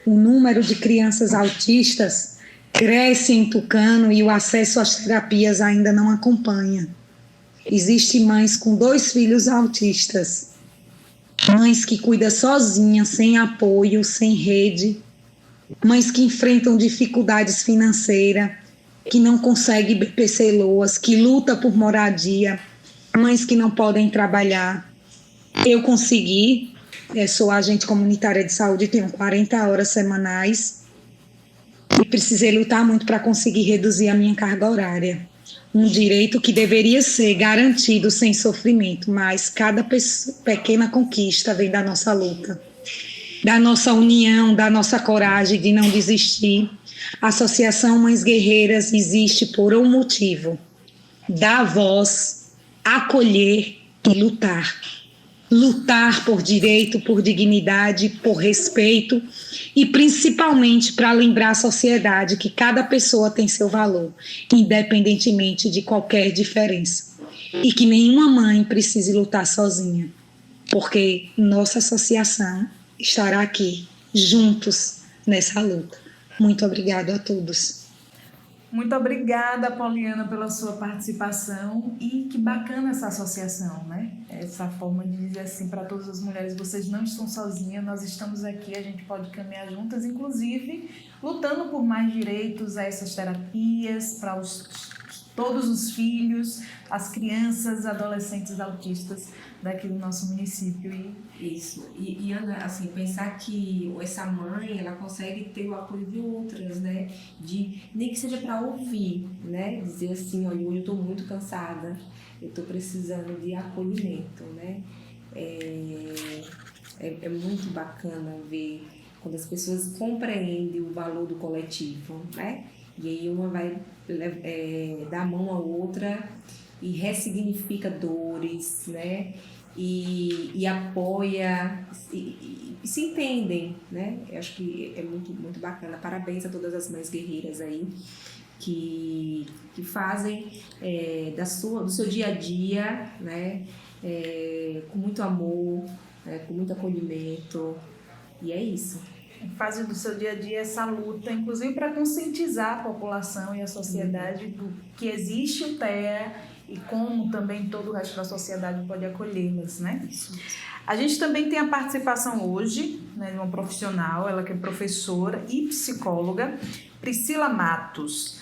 O número de crianças autistas cresce em Tucano e o acesso às terapias ainda não acompanha. Existem mães com 2 filhos autistas. mães que cuidam sozinhas, sem apoio, sem rede, mães que enfrentam dificuldades financeiras, que não conseguem BPC-LOAS, que lutam por moradia, mães que não podem trabalhar. Eu consegui, sou agente comunitária de saúde, tenho 40 horas semanais e precisei lutar muito para conseguir reduzir a minha carga horária. Um direito que deveria ser garantido sem sofrimento, mas cada pequena conquista vem da nossa luta, da nossa união, da nossa coragem de não desistir. A Associação Mães Guerreiras existe por um motivo: dar voz, acolher e lutar. Lutar por direito, por dignidade, por respeito e principalmente para lembrar a sociedade que cada pessoa tem seu valor, independentemente de qualquer diferença. E que nenhuma mãe precise lutar sozinha, porque nossa associação estará aqui, juntos, nessa luta. Muito obrigada a todos. Muito obrigada, Poliana, pela sua participação, e que bacana essa associação, né? Essa forma de dizer assim para todas as mulheres: vocês não estão sozinhas, nós estamos aqui, a gente pode caminhar juntas, inclusive lutando por mais direitos a essas terapias para todos os filhos, as crianças, adolescentes autistas daqui do nosso município. Isso. E Ana, assim, pensar que essa mãe, ela consegue ter o apoio de outras, né? Nem que seja para ouvir, né? Dizer assim: olha, hoje eu estou muito cansada, eu estou precisando de acolhimento, né? É muito bacana ver quando as pessoas compreendem o valor do coletivo, né? E aí uma vai dar a mão à outra e ressignifica dores, né? E apoia, e se entendem, né? Eu acho que é muito, muito bacana. Parabéns a todas as mães guerreiras aí que fazem do seu dia a dia, né? Com muito amor, com muito acolhimento, e é isso. Fazem do seu dia a dia essa luta, inclusive para conscientizar a população e a sociedade do que existe o TEA e como também todo o resto da sociedade pode acolhê-las, né? Isso. A gente também tem a participação hoje, né, de uma profissional, ela que é professora e psicóloga, Priscila Matos.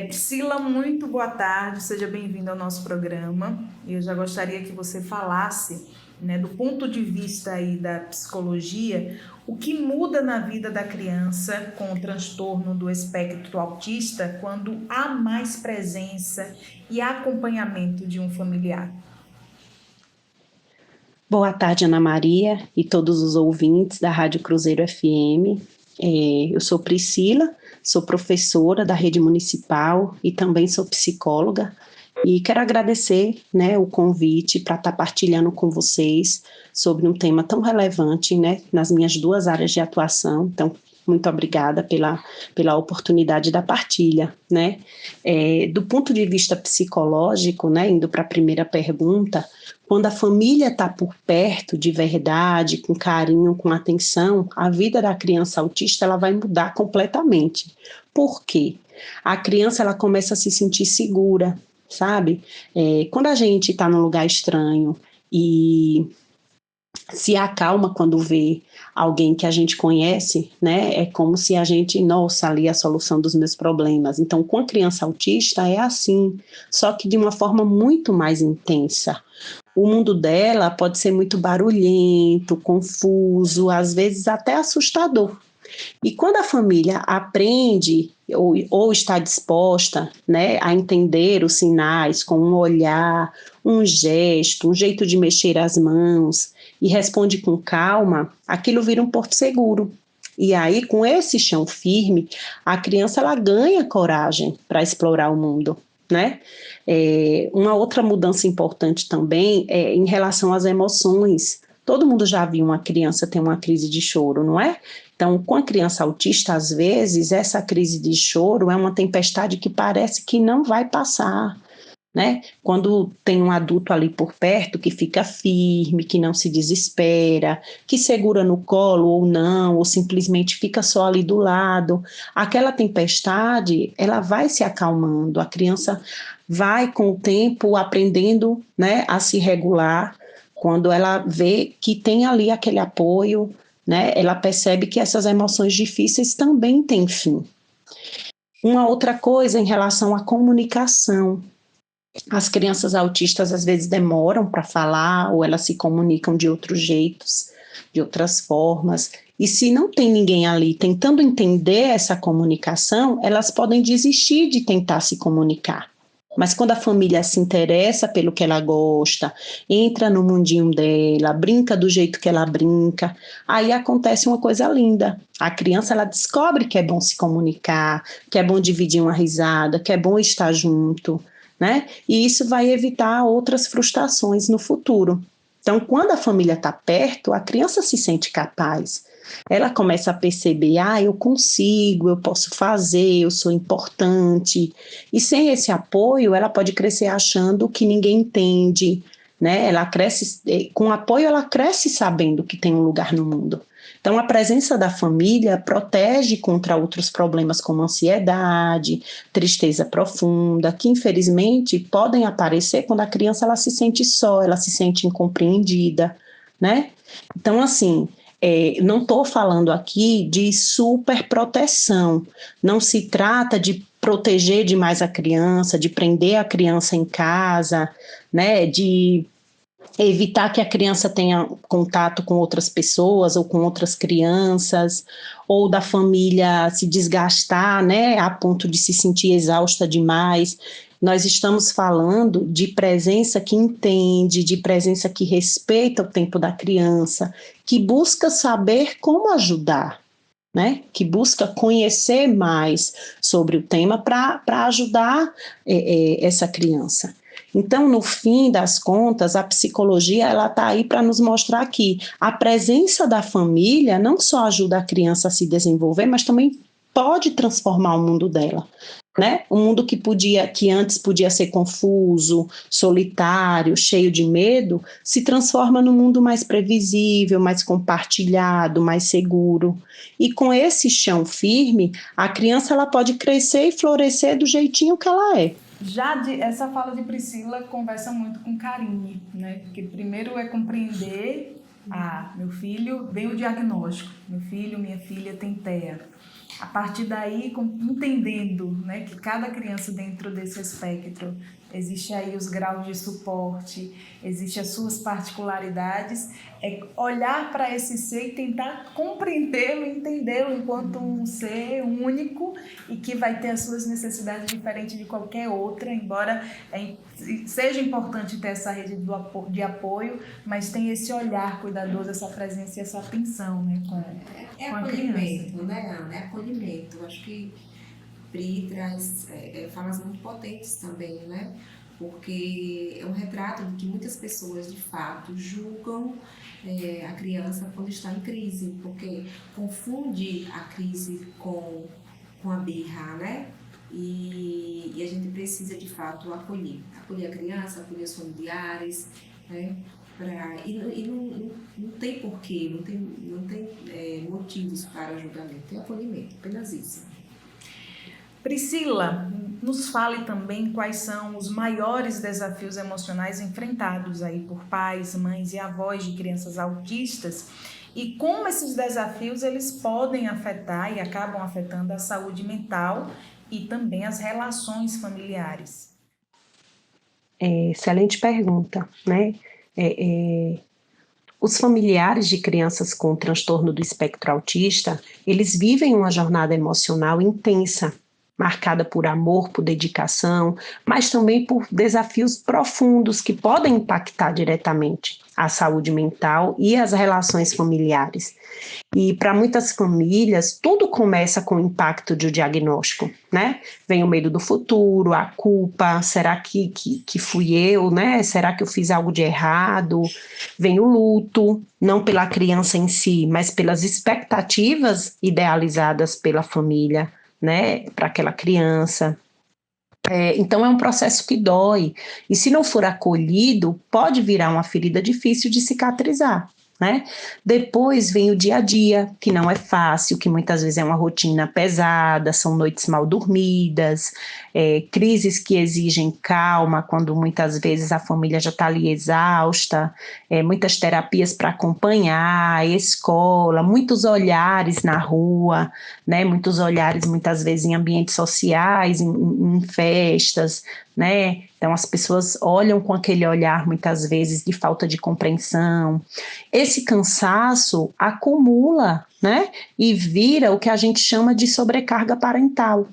Priscila, muito boa tarde, seja bem-vinda ao nosso programa. Eu já gostaria que você falasse, né, do ponto de vista aí da psicologia, o que muda na vida da criança com o transtorno do espectro autista quando há mais presença e acompanhamento de um familiar. Boa tarde, Ana Maria e todos os ouvintes da Rádio Cruzeiro FM. Eu sou Priscila, sou professora da rede municipal e também sou psicóloga. E quero agradecer, né, o convite para estar partilhando com vocês sobre um tema tão relevante, né, nas minhas duas áreas de atuação. Então, muito obrigada pela oportunidade da partilha, né. Do ponto de vista psicológico, né, indo para a primeira pergunta, quando a família está por perto de verdade, com carinho, com atenção, a vida da criança autista ela vai mudar completamente. Por quê? A criança ela começa a se sentir segura, sabe? Quando a gente está num lugar estranho e se acalma quando vê alguém que a gente conhece, né? É como se a gente, nossa, ali é a solução dos meus problemas. Então, com a criança autista é assim, só que de uma forma muito mais intensa. O mundo dela pode ser muito barulhento, confuso, às vezes até assustador. E quando a família aprende ou está disposta, né, a entender os sinais com um olhar, um gesto, um jeito de mexer as mãos e responde com calma, aquilo vira um porto seguro. E aí, com esse chão firme, a criança ela ganha coragem para explorar o mundo, né? Uma outra mudança importante também é em relação às emoções. Todo mundo já viu uma criança ter uma crise de choro, não é? Então, com a criança autista, às vezes, essa crise de choro é uma tempestade que parece que não vai passar, né? Quando tem um adulto ali por perto que fica firme, que não se desespera, que segura no colo ou não, ou simplesmente fica só ali do lado, aquela tempestade, ela vai se acalmando, a criança vai com o tempo aprendendo, né, a se regular, Quando ela vê que tem ali aquele apoio, né, ela percebe que essas emoções difíceis também têm fim. Uma outra coisa em relação à comunicação. As crianças autistas às vezes demoram para falar ou elas se comunicam de outros jeitos, de outras formas. E se não tem ninguém ali tentando entender essa comunicação, elas podem desistir de tentar se comunicar. Mas quando a família se interessa pelo que ela gosta, entra no mundinho dela, brinca do jeito que ela brinca, aí acontece uma coisa linda. A criança ela descobre que é bom se comunicar, que é bom dividir uma risada, que é bom estar junto, né? E isso vai evitar outras frustrações no futuro. Então, quando a família está perto, a criança se sente capaz. Ela começa a perceber, eu consigo, eu posso fazer, eu sou importante. E sem esse apoio, ela pode crescer achando que ninguém entende, né? Ela cresce, com apoio, ela cresce sabendo que tem um lugar no mundo. Então, a presença da família protege contra outros problemas como ansiedade, tristeza profunda, que infelizmente podem aparecer quando a criança ela se sente só, ela se sente incompreendida, né? Então, assim, não estou falando aqui de superproteção, não se trata de proteger demais a criança, de prender a criança em casa, né, de evitar que a criança tenha contato com outras pessoas ou com outras crianças, ou da família se desgastar, né, a ponto de se sentir exausta demais. Nós estamos falando de presença que entende, de presença que respeita o tempo da criança, que busca saber como ajudar, né? Que busca conhecer mais sobre o tema para ajudar essa criança. Então, no fim das contas, a psicologia ela está aí para nos mostrar que a presença da família não só ajuda a criança a se desenvolver, mas também pode transformar o mundo dela. Né? Um mundo que antes podia ser confuso, solitário, cheio de medo, se transforma num mundo mais previsível, mais compartilhado, mais seguro. E com esse chão firme, a criança ela pode crescer e florescer do jeitinho que ela é. Essa fala de Priscila conversa muito com Karine, né? Porque primeiro é compreender, meu filho, vem o diagnóstico, meu filho, minha filha tem TEA. A partir daí, entendendo, né, que cada criança dentro desse espectro, existe aí os graus de suporte, existem as suas particularidades, é olhar para esse ser e tentar compreendê-lo, entendê-lo enquanto um ser único e que vai ter as suas necessidades diferentes de qualquer outra, embora seja importante ter essa rede de apoio, mas tem esse olhar cuidadoso, essa presença e essa atenção, né, com a acolhimento, né, Ana? É acolhimento. Eu acho que Pri traz falas muito potentes também, né? Porque é um retrato de que muitas pessoas, de fato, julgam a criança quando está em crise, porque confunde a crise com a birra, né? E a gente precisa, de fato, acolher a criança, acolher os familiares, né? E não tem porquê, não tem motivos para julgamento, tem acolhimento, apenas isso. Priscila, nos fale também quais são os maiores desafios emocionais enfrentados aí por pais, mães e avós de crianças autistas e como esses desafios eles podem afetar e acabam afetando a saúde mental e também as relações familiares. Excelente pergunta, né? Os familiares de crianças com transtorno do espectro autista, eles vivem uma jornada emocional intensa, marcada por amor, por dedicação, mas também por desafios profundos que podem impactar diretamente a saúde mental e as relações familiares. E para muitas famílias, tudo começa com o impacto de um diagnóstico, né? Vem o medo do futuro, a culpa, será que fui eu, né? Será que eu fiz algo de errado? Vem o luto, não pela criança em si, mas pelas expectativas idealizadas pela família, né, para aquela criança. Então é um processo que dói, e se não for acolhido, pode virar uma ferida difícil de cicatrizar. né? Depois vem o dia a dia, que não é fácil, que muitas vezes é uma rotina pesada, são noites mal dormidas, crises que exigem calma, quando muitas vezes a família já está ali exausta, muitas terapias para acompanhar, escola, muitos olhares na rua, né? Muitos olhares muitas vezes em ambientes sociais, em festas, né? Então as pessoas olham com aquele olhar muitas vezes de falta de compreensão. Esse cansaço acumula, né? E vira o que a gente chama de sobrecarga parental.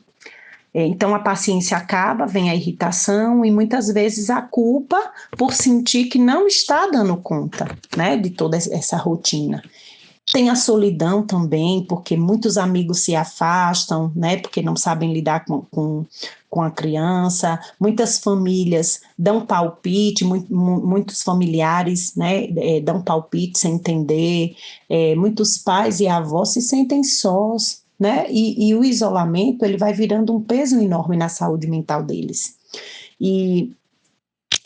Então a paciência acaba, vem a irritação e muitas vezes a culpa por sentir que não está dando conta, né? De toda essa rotina. Tem a solidão também, porque muitos amigos se afastam, né, porque não sabem lidar com a criança. Muitas famílias dão palpite, muitos familiares, né, dão palpite sem entender. Muitos pais e avós se sentem sós, né, e o isolamento ele vai virando um peso enorme na saúde mental deles. E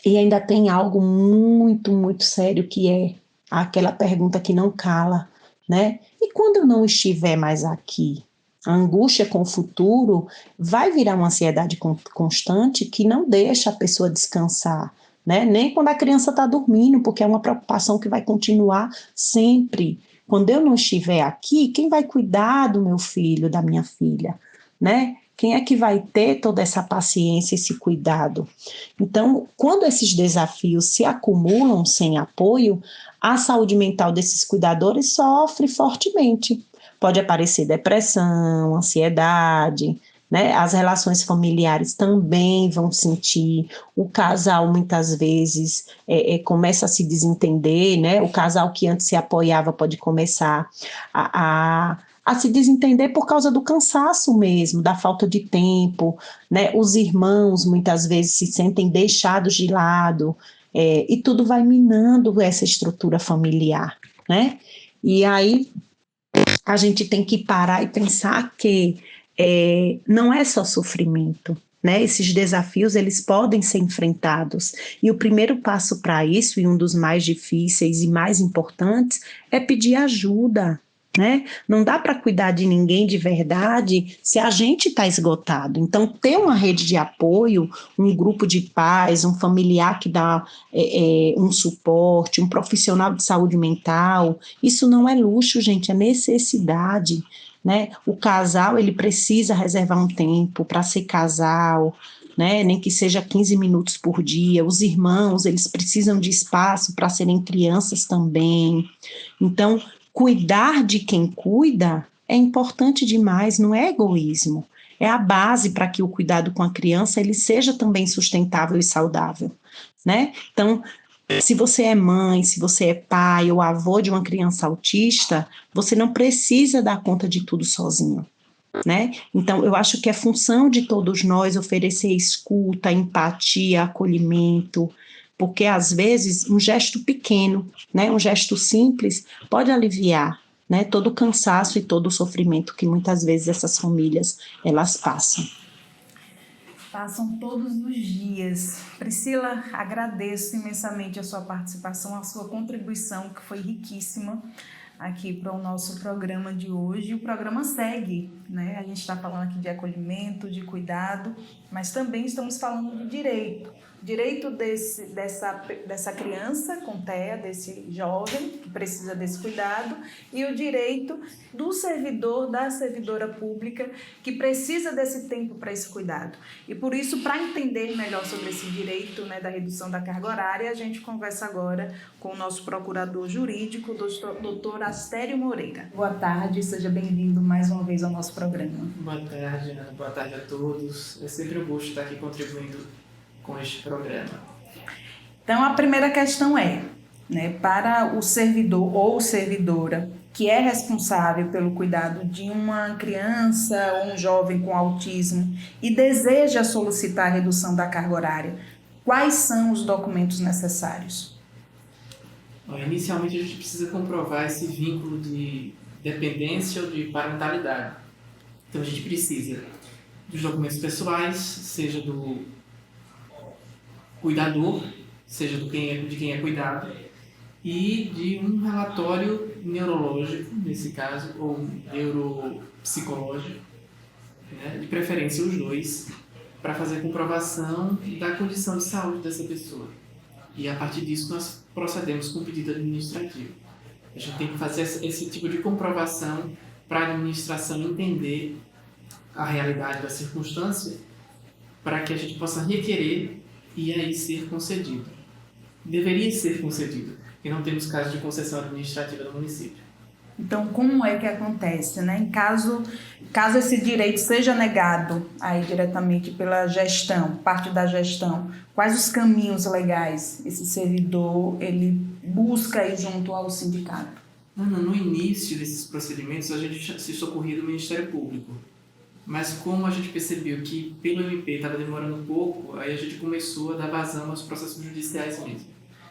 ainda tem algo muito, muito sério, que é aquela pergunta que não cala, né? E quando eu não estiver mais aqui? A angústia com o futuro vai virar uma ansiedade constante que não deixa a pessoa descansar, né? Nem quando a criança está dormindo, porque é uma preocupação que vai continuar sempre. Quando eu não estiver aqui, quem vai cuidar do meu filho, da minha filha, né? Quem é que vai ter toda essa paciência, esse cuidado? Então, quando esses desafios se acumulam sem apoio, a saúde mental desses cuidadores sofre fortemente. Pode aparecer depressão, ansiedade, né? As relações familiares também vão sentir. O casal, muitas vezes, começa a se desentender, né? O casal que antes se apoiava pode começar a se desentender por causa do cansaço mesmo, da falta de tempo, né? Os irmãos muitas vezes se sentem deixados de lado, e tudo vai minando essa estrutura familiar, né? E aí a gente tem que parar e pensar que não é só sofrimento, né? Esses desafios eles podem ser enfrentados, e o primeiro passo para isso, e um dos mais difíceis e mais importantes, é pedir ajuda, né? Não dá para cuidar de ninguém de verdade se a gente está esgotado. Então, ter uma rede de apoio, um grupo de pais, um familiar que dá um suporte, um profissional de saúde mental, isso não é luxo, gente, é necessidade, né? O casal, ele precisa reservar um tempo para ser casal, né? Nem que seja 15 minutos por dia. Os irmãos, eles precisam de espaço para serem crianças também. Então, cuidar de quem cuida é importante demais, não é egoísmo. É a base para que o cuidado com a criança ele seja também sustentável e saudável, né? Então, se você é mãe, se você é pai ou avô de uma criança autista, você não precisa dar conta de tudo sozinho, né? Então, eu acho que é função de todos nós oferecer escuta, empatia, acolhimento, porque às vezes um gesto pequeno, né, um gesto simples pode aliviar, né, todo o cansaço e todo o sofrimento que muitas vezes essas famílias elas passam. Passam todos os dias. Priscila, agradeço imensamente a sua participação, a sua contribuição, que foi riquíssima aqui para o nosso programa de hoje. O programa segue, né? A gente está falando aqui de acolhimento, de cuidado, mas também estamos falando de direito. Direito dessa criança com TEA, desse jovem que precisa desse cuidado, e o direito do servidor, da servidora pública, que precisa desse tempo para esse cuidado. E por isso, para entender melhor sobre esse direito, né, da redução da carga horária, a gente conversa agora com o nosso procurador jurídico, doutor Astério Moreira. Boa tarde, seja bem-vindo mais uma vez ao nosso programa. Boa tarde, Ana. Boa tarde a todos. É sempre um gosto estar aqui contribuindo com este programa. Então, a primeira questão é, né, para o servidor ou servidora que é responsável pelo cuidado de uma criança ou um jovem com autismo e deseja solicitar a redução da carga horária, quais são os documentos necessários? Inicialmente, a gente precisa comprovar esse vínculo de dependência ou de parentalidade. Então, a gente precisa dos documentos pessoais, seja do cuidador, seja de quem é cuidado, e de um relatório neurológico, nesse caso, ou neuropsicológico, né, de preferência os dois, para fazer a comprovação da condição de saúde dessa pessoa. E a partir disso nós procedemos com o pedido administrativo. A gente tem que fazer esse tipo de comprovação para a administração entender a realidade da circunstância, para que a gente possa requerer e aí ser concedido. Deveria ser concedido, porque não temos casos de concessão administrativa do município. Então, como é que acontece, né? Em caso esse direito seja negado aí diretamente pela gestão, parte da gestão, quais os caminhos legais esse servidor ele busca aí junto ao sindicato? No início desses procedimentos, a gente se socorria do Ministério Público. Mas como a gente percebeu que pelo MP estava demorando um pouco, aí a gente começou a dar vazão aos processos judiciais mesmo.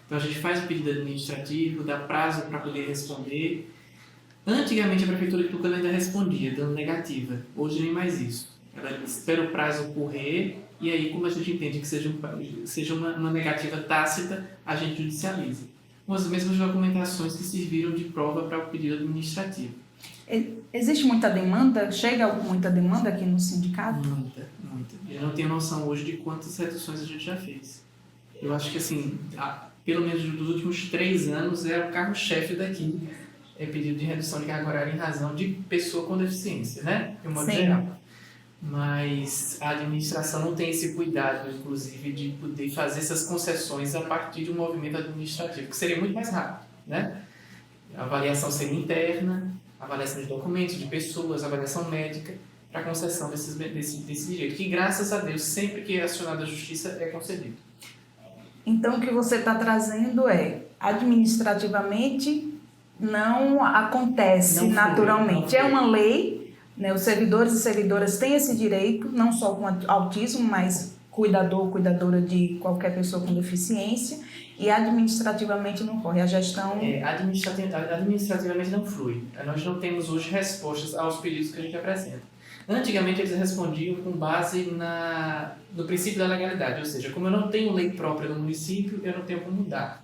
Então a gente faz o pedido administrativo, dá prazo para poder responder. Antigamente a Prefeitura de Tucano ainda respondia, dando negativa. Hoje nem mais isso. Ela espera o prazo correr e aí, como a gente entende que seja uma negativa tácita, a gente judicializa. Com as mesmas documentações que serviram de prova para o pedido administrativo. Existe muita demanda? Chega muita demanda aqui no sindicato? Muita. Eu não tenho noção hoje de quantas reduções a gente já fez. Eu acho que, assim, pelo menos dos últimos 3 anos, é o carro-chefe daqui. É pedido de redução de carga horária em razão de pessoa com deficiência, né? De um modo geral. Mas a administração não tem esse cuidado, inclusive, de poder fazer essas concessões a partir de um movimento administrativo, que seria muito mais rápido, né? A avaliação seria interna, avaliação de documentos, de pessoas, avaliação médica, para concessão desse direito, que, graças a Deus, sempre que é acionada a justiça, é concedido. Então, o que você está trazendo é, administrativamente, não acontece Não naturalmente. foi. É uma lei, né? Os servidores e servidoras têm esse direito, não só com autismo, mas cuidador, cuidadora de qualquer pessoa com deficiência, e administrativamente não corre. A gestão... Administrativamente não flui. Nós não temos hoje respostas aos pedidos que a gente apresenta. Antigamente eles respondiam com base no princípio da legalidade, ou seja, como eu não tenho lei própria no município, eu não tenho como mudar.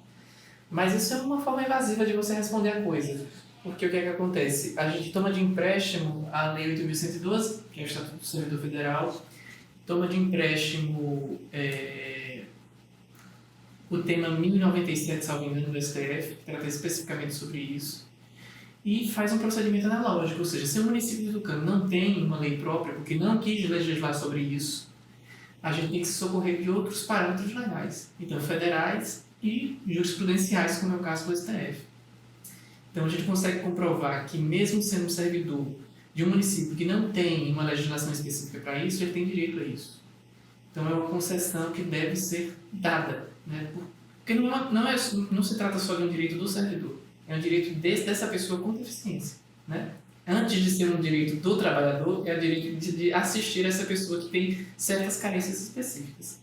Mas isso é uma forma evasiva de você responder a coisa. Porque o que é que acontece? A gente toma de empréstimo a Lei 8.112, que é o Estatuto do Servidor Federal, toma de empréstimo o tema 1097, salvo engano, do STF, que trata especificamente sobre isso, e faz um procedimento analógico, ou seja, se o município de Tucano não tem uma lei própria, porque não quis legislar sobre isso, a gente tem que se socorrer de outros parâmetros legais, então federais e jurisprudenciais, como é o caso do STF. Então a gente consegue comprovar que, mesmo sendo um servidor de um município que não tem uma legislação específica para isso, ele tem direito a isso. Então é uma concessão que deve ser dada, né? Porque não se trata só de um direito do servidor, é um direito dessa pessoa com deficiência, né? Antes de ser um direito do trabalhador, é o direito de assistir essa pessoa que tem certas carências específicas.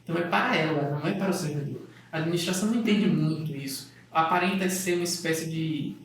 Então é para ela, não é para o servidor. A administração não entende muito isso. Aparenta ser uma espécie de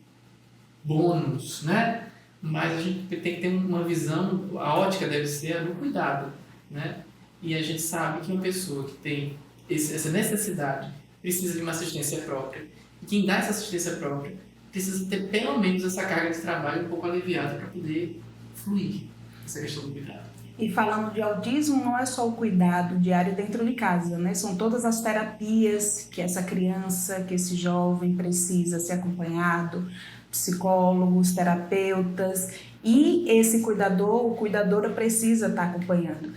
bônus, né? Mas a gente tem que ter uma visão, a ótica deve ser a do cuidado, né? E a gente sabe que uma pessoa que tem essa necessidade precisa de uma assistência própria. E quem dá essa assistência própria precisa ter pelo menos essa carga de trabalho um pouco aliviada para poder fluir essa questão do cuidado. E falando de autismo, não é só o cuidado diário dentro de casa, né? São todas as terapias que essa criança, que esse jovem precisa ser acompanhado, psicólogos, terapeutas, e esse cuidador ou cuidadora precisa estar acompanhando.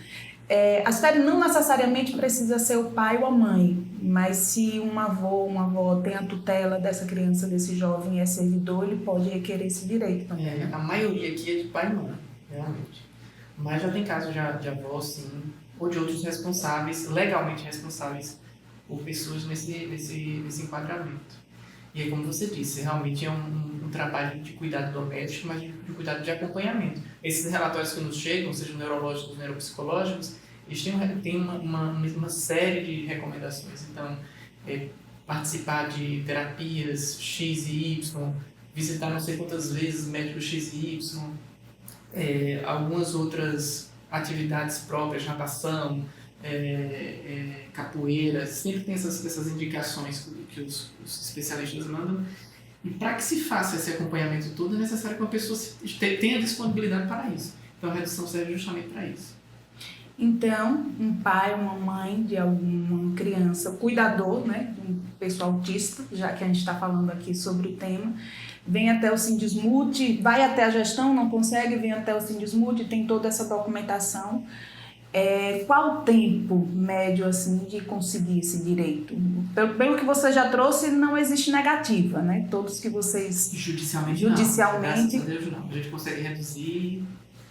A Asteri não necessariamente precisa ser o pai ou a mãe, mas se um avô, uma avó tem a tutela dessa criança, desse jovem, é servidor, ele pode requerer esse direito também, né? A maioria aqui é de pai e mãe, realmente. Mas já tem casos de avó, sim, ou de outros responsáveis, legalmente responsáveis, por pessoas nesse enquadramento. E aí, como você disse, realmente é um trabalho de cuidado doméstico, mas de cuidado de acompanhamento. Esses relatórios que nos chegam, sejam neurológicos ou neuropsicológicos, eles têm uma série de recomendações. Então, participar de terapias X e Y, visitar não sei quantas vezes médicos X e Y, algumas outras atividades próprias, natação, capoeira, sempre tem essas indicações que os especialistas mandam. E para que se faça esse acompanhamento todo, é necessário que uma pessoa tenha disponibilidade para isso. Então a redução serve justamente para isso. Então, um pai, uma mãe de alguma criança, cuidador, né, um pessoa autista, já que a gente está falando aqui sobre o tema, vem até o Sindismute, vai até a gestão, não consegue, vem até o Sindismute, tem toda essa documentação. Qual o tempo médio assim, de conseguir esse direito? Pelo que você já trouxe, não existe negativa, né? Todos que vocês... Judicialmente não. Graças a Deus não. A gente consegue reduzir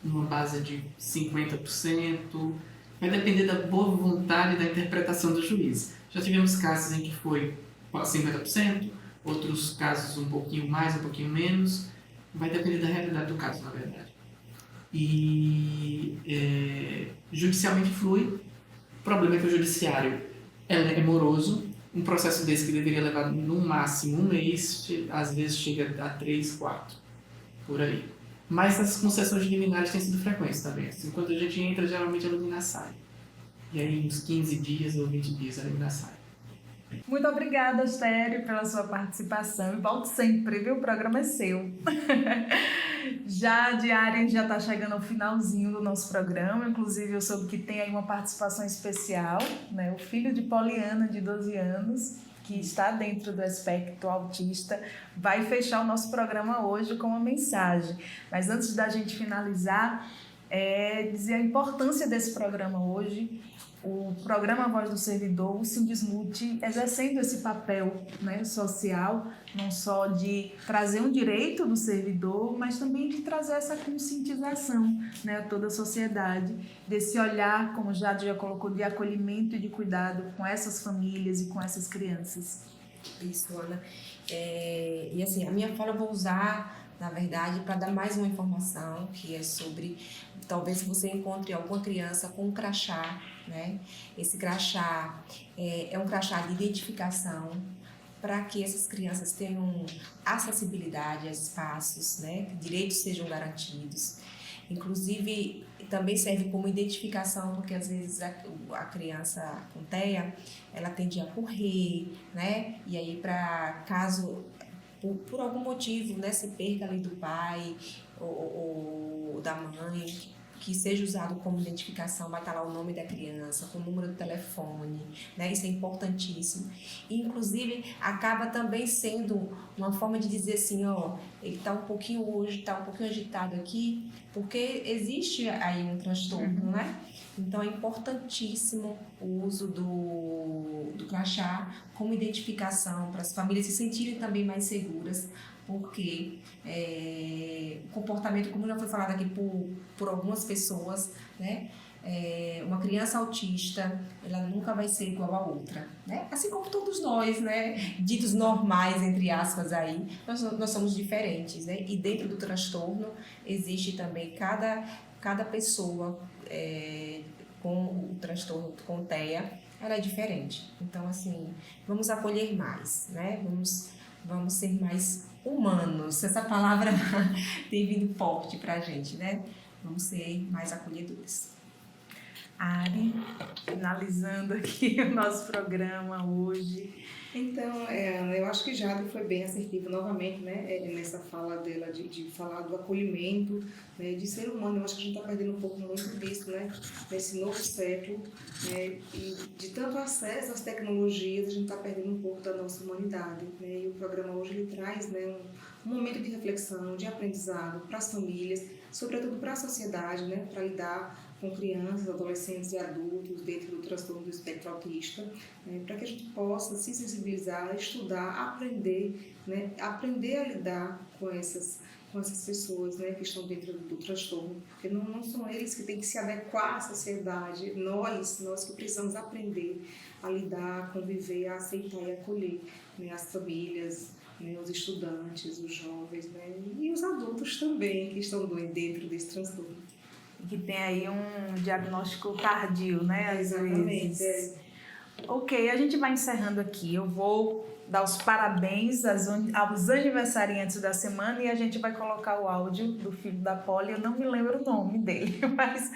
numa base de 50%. Vai depender da boa vontade e da interpretação do juiz. Já tivemos casos em que foi 50%, outros casos um pouquinho mais, um pouquinho menos. Vai depender da realidade do caso, na verdade. E judicialmente flui. O problema é que o judiciário é moroso. Um processo desse que deveria levar no máximo um mês, às vezes chega a 3, 4, por aí. Mas as concessões liminares têm sido frequentes também. Assim, quando a gente entra, geralmente a liminar sai. E aí uns 15 dias ou 20 dias a liminar sai. Muito obrigada, Astério, pela sua participação. Volte sempre, viu? O programa é seu. Já a diária já está chegando ao finalzinho do nosso programa. Inclusive, eu soube que tem aí uma participação especial, né? O filho de Poliana, de 12 anos, que está dentro do espectro autista, vai fechar o nosso programa hoje com uma mensagem. Mas antes da gente finalizar, dizer a importância desse programa hoje. O programa Voz do Servidor, o Sindismute, exercendo esse papel, né, social, não só de trazer um direito do servidor, mas também de trazer essa conscientização, né, a toda a sociedade, desse olhar, como já colocou, de acolhimento e de cuidado com essas famílias e com essas crianças. Isso, Ana. E assim, a minha fala eu vou usar, na verdade, para dar mais uma informação, que é sobre, talvez você encontre alguma criança com um crachá, né? Esse crachá é um crachá de identificação para que essas crianças tenham acessibilidade a espaços, né? Que direitos sejam garantidos. Inclusive, também serve como identificação, porque às vezes a criança com TEA, ela tende a correr, né? E aí, para caso... Por algum motivo, né, se perca ali do pai ou da mãe, que seja usado como identificação, vai estar lá o nome da criança, com o número de telefone, né, isso é importantíssimo. E, inclusive, acaba também sendo uma forma de dizer assim, ó, ele está um pouquinho hoje, está um pouquinho agitado aqui, porque existe aí um transtorno, né? Então, é importantíssimo o uso do crachá como identificação para as famílias se sentirem também mais seguras, porque o comportamento, como já foi falado aqui por algumas pessoas, né? Uma criança autista, ela nunca vai ser igual a outra, né? Assim como todos nós, né? Ditos normais, entre aspas, aí, nós somos diferentes, né? E dentro do transtorno existe também cada pessoa com o transtorno com TEA, ela é diferente. Então, assim, vamos acolher mais, né? Vamos ser mais humanos. Essa palavra tem vindo forte pra gente, né? Vamos ser mais acolhedores. Ari, finalizando aqui o nosso programa hoje. Então, eu acho que Jade foi bem assertiva novamente, né, nessa fala dela de falar do acolhimento, né, de ser humano. Eu acho que a gente está perdendo um pouco muito disso, né, nesse novo século, né, e de tanto acesso às tecnologias, a gente está perdendo um pouco da nossa humanidade, né, e o programa hoje ele traz, né, um momento de reflexão, de aprendizado para as famílias, sobretudo para a sociedade, né, para lidar com crianças, adolescentes e adultos dentro do transtorno do espectro autista, né, para que a gente possa se sensibilizar, estudar, aprender, né, aprender a lidar com essas pessoas, né, que estão dentro do transtorno, porque não são eles que têm que se adequar à sociedade, nós que precisamos aprender a lidar, conviver, a aceitar e acolher, né, as famílias, né, os estudantes, os jovens, né, e os adultos também que estão dentro desse transtorno. Que tem aí um diagnóstico tardio, né? Às vezes. Ok, a gente vai encerrando aqui. Eu vou dar os parabéns aos aniversariantes da semana e a gente vai colocar o áudio do filho da Poli. Eu não me lembro o nome dele, mas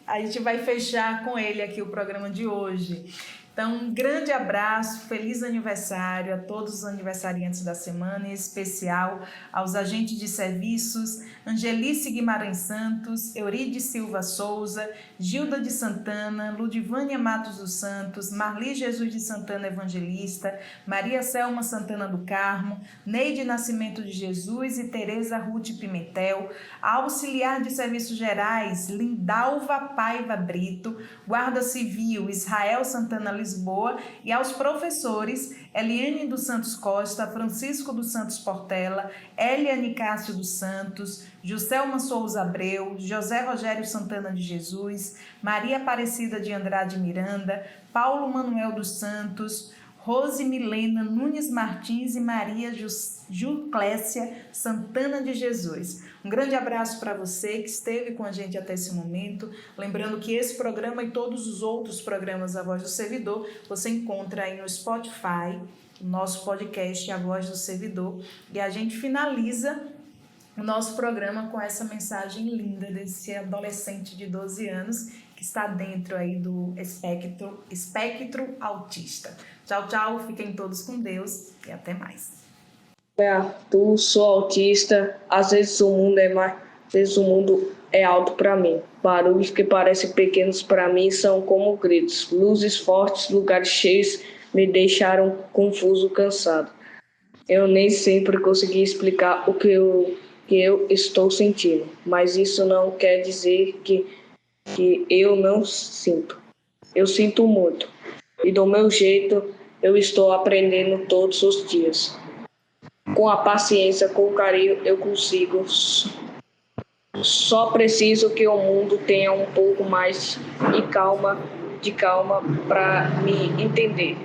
a gente vai fechar com ele aqui o programa de hoje. Então, um grande abraço, feliz aniversário a todos os aniversariantes da semana, em especial aos agentes de serviços, Angelice Guimarães Santos, Euride Silva Souza, Gilda de Santana, Ludivânia Matos dos Santos, Marli Jesus de Santana Evangelista, Maria Selma Santana do Carmo, Neide Nascimento de Jesus e Tereza Ruth Pimentel, a auxiliar de serviços gerais, Lindalva Paiva Brito, Guarda Civil, Israel Santana Lisboa, e aos professores Eliane dos Santos Costa, Francisco dos Santos Portela, Elia Nicásio dos Santos, Juscelma Souza Abreu, José Rogério Santana de Jesus, Maria Aparecida de Andrade Miranda, Paulo Manuel dos Santos, Rose Milena Nunes Martins e Maria Juclécia Santana de Jesus. Um grande abraço para você que esteve com a gente até esse momento. Lembrando que esse programa e todos os outros programas da Voz do Servidor você encontra aí no Spotify, o nosso podcast A Voz do Servidor. E a gente finaliza o nosso programa com essa mensagem linda desse adolescente de 12 anos que está dentro aí do espectro autista. Tchau, tchau, fiquem todos com Deus e até mais. Arthur, sou autista, às vezes o mundo é alto para mim. Barulhos que parecem pequenos para mim são como gritos. Luzes fortes, lugares cheios me deixaram confuso, cansado. Eu nem sempre consegui explicar o que eu estou sentindo, mas isso não quer dizer que eu não sinto. Eu sinto muito e do meu jeito eu estou aprendendo todos os dias. Com a paciência, com o carinho, eu consigo. Só preciso que o mundo tenha um pouco mais de calma para me entender.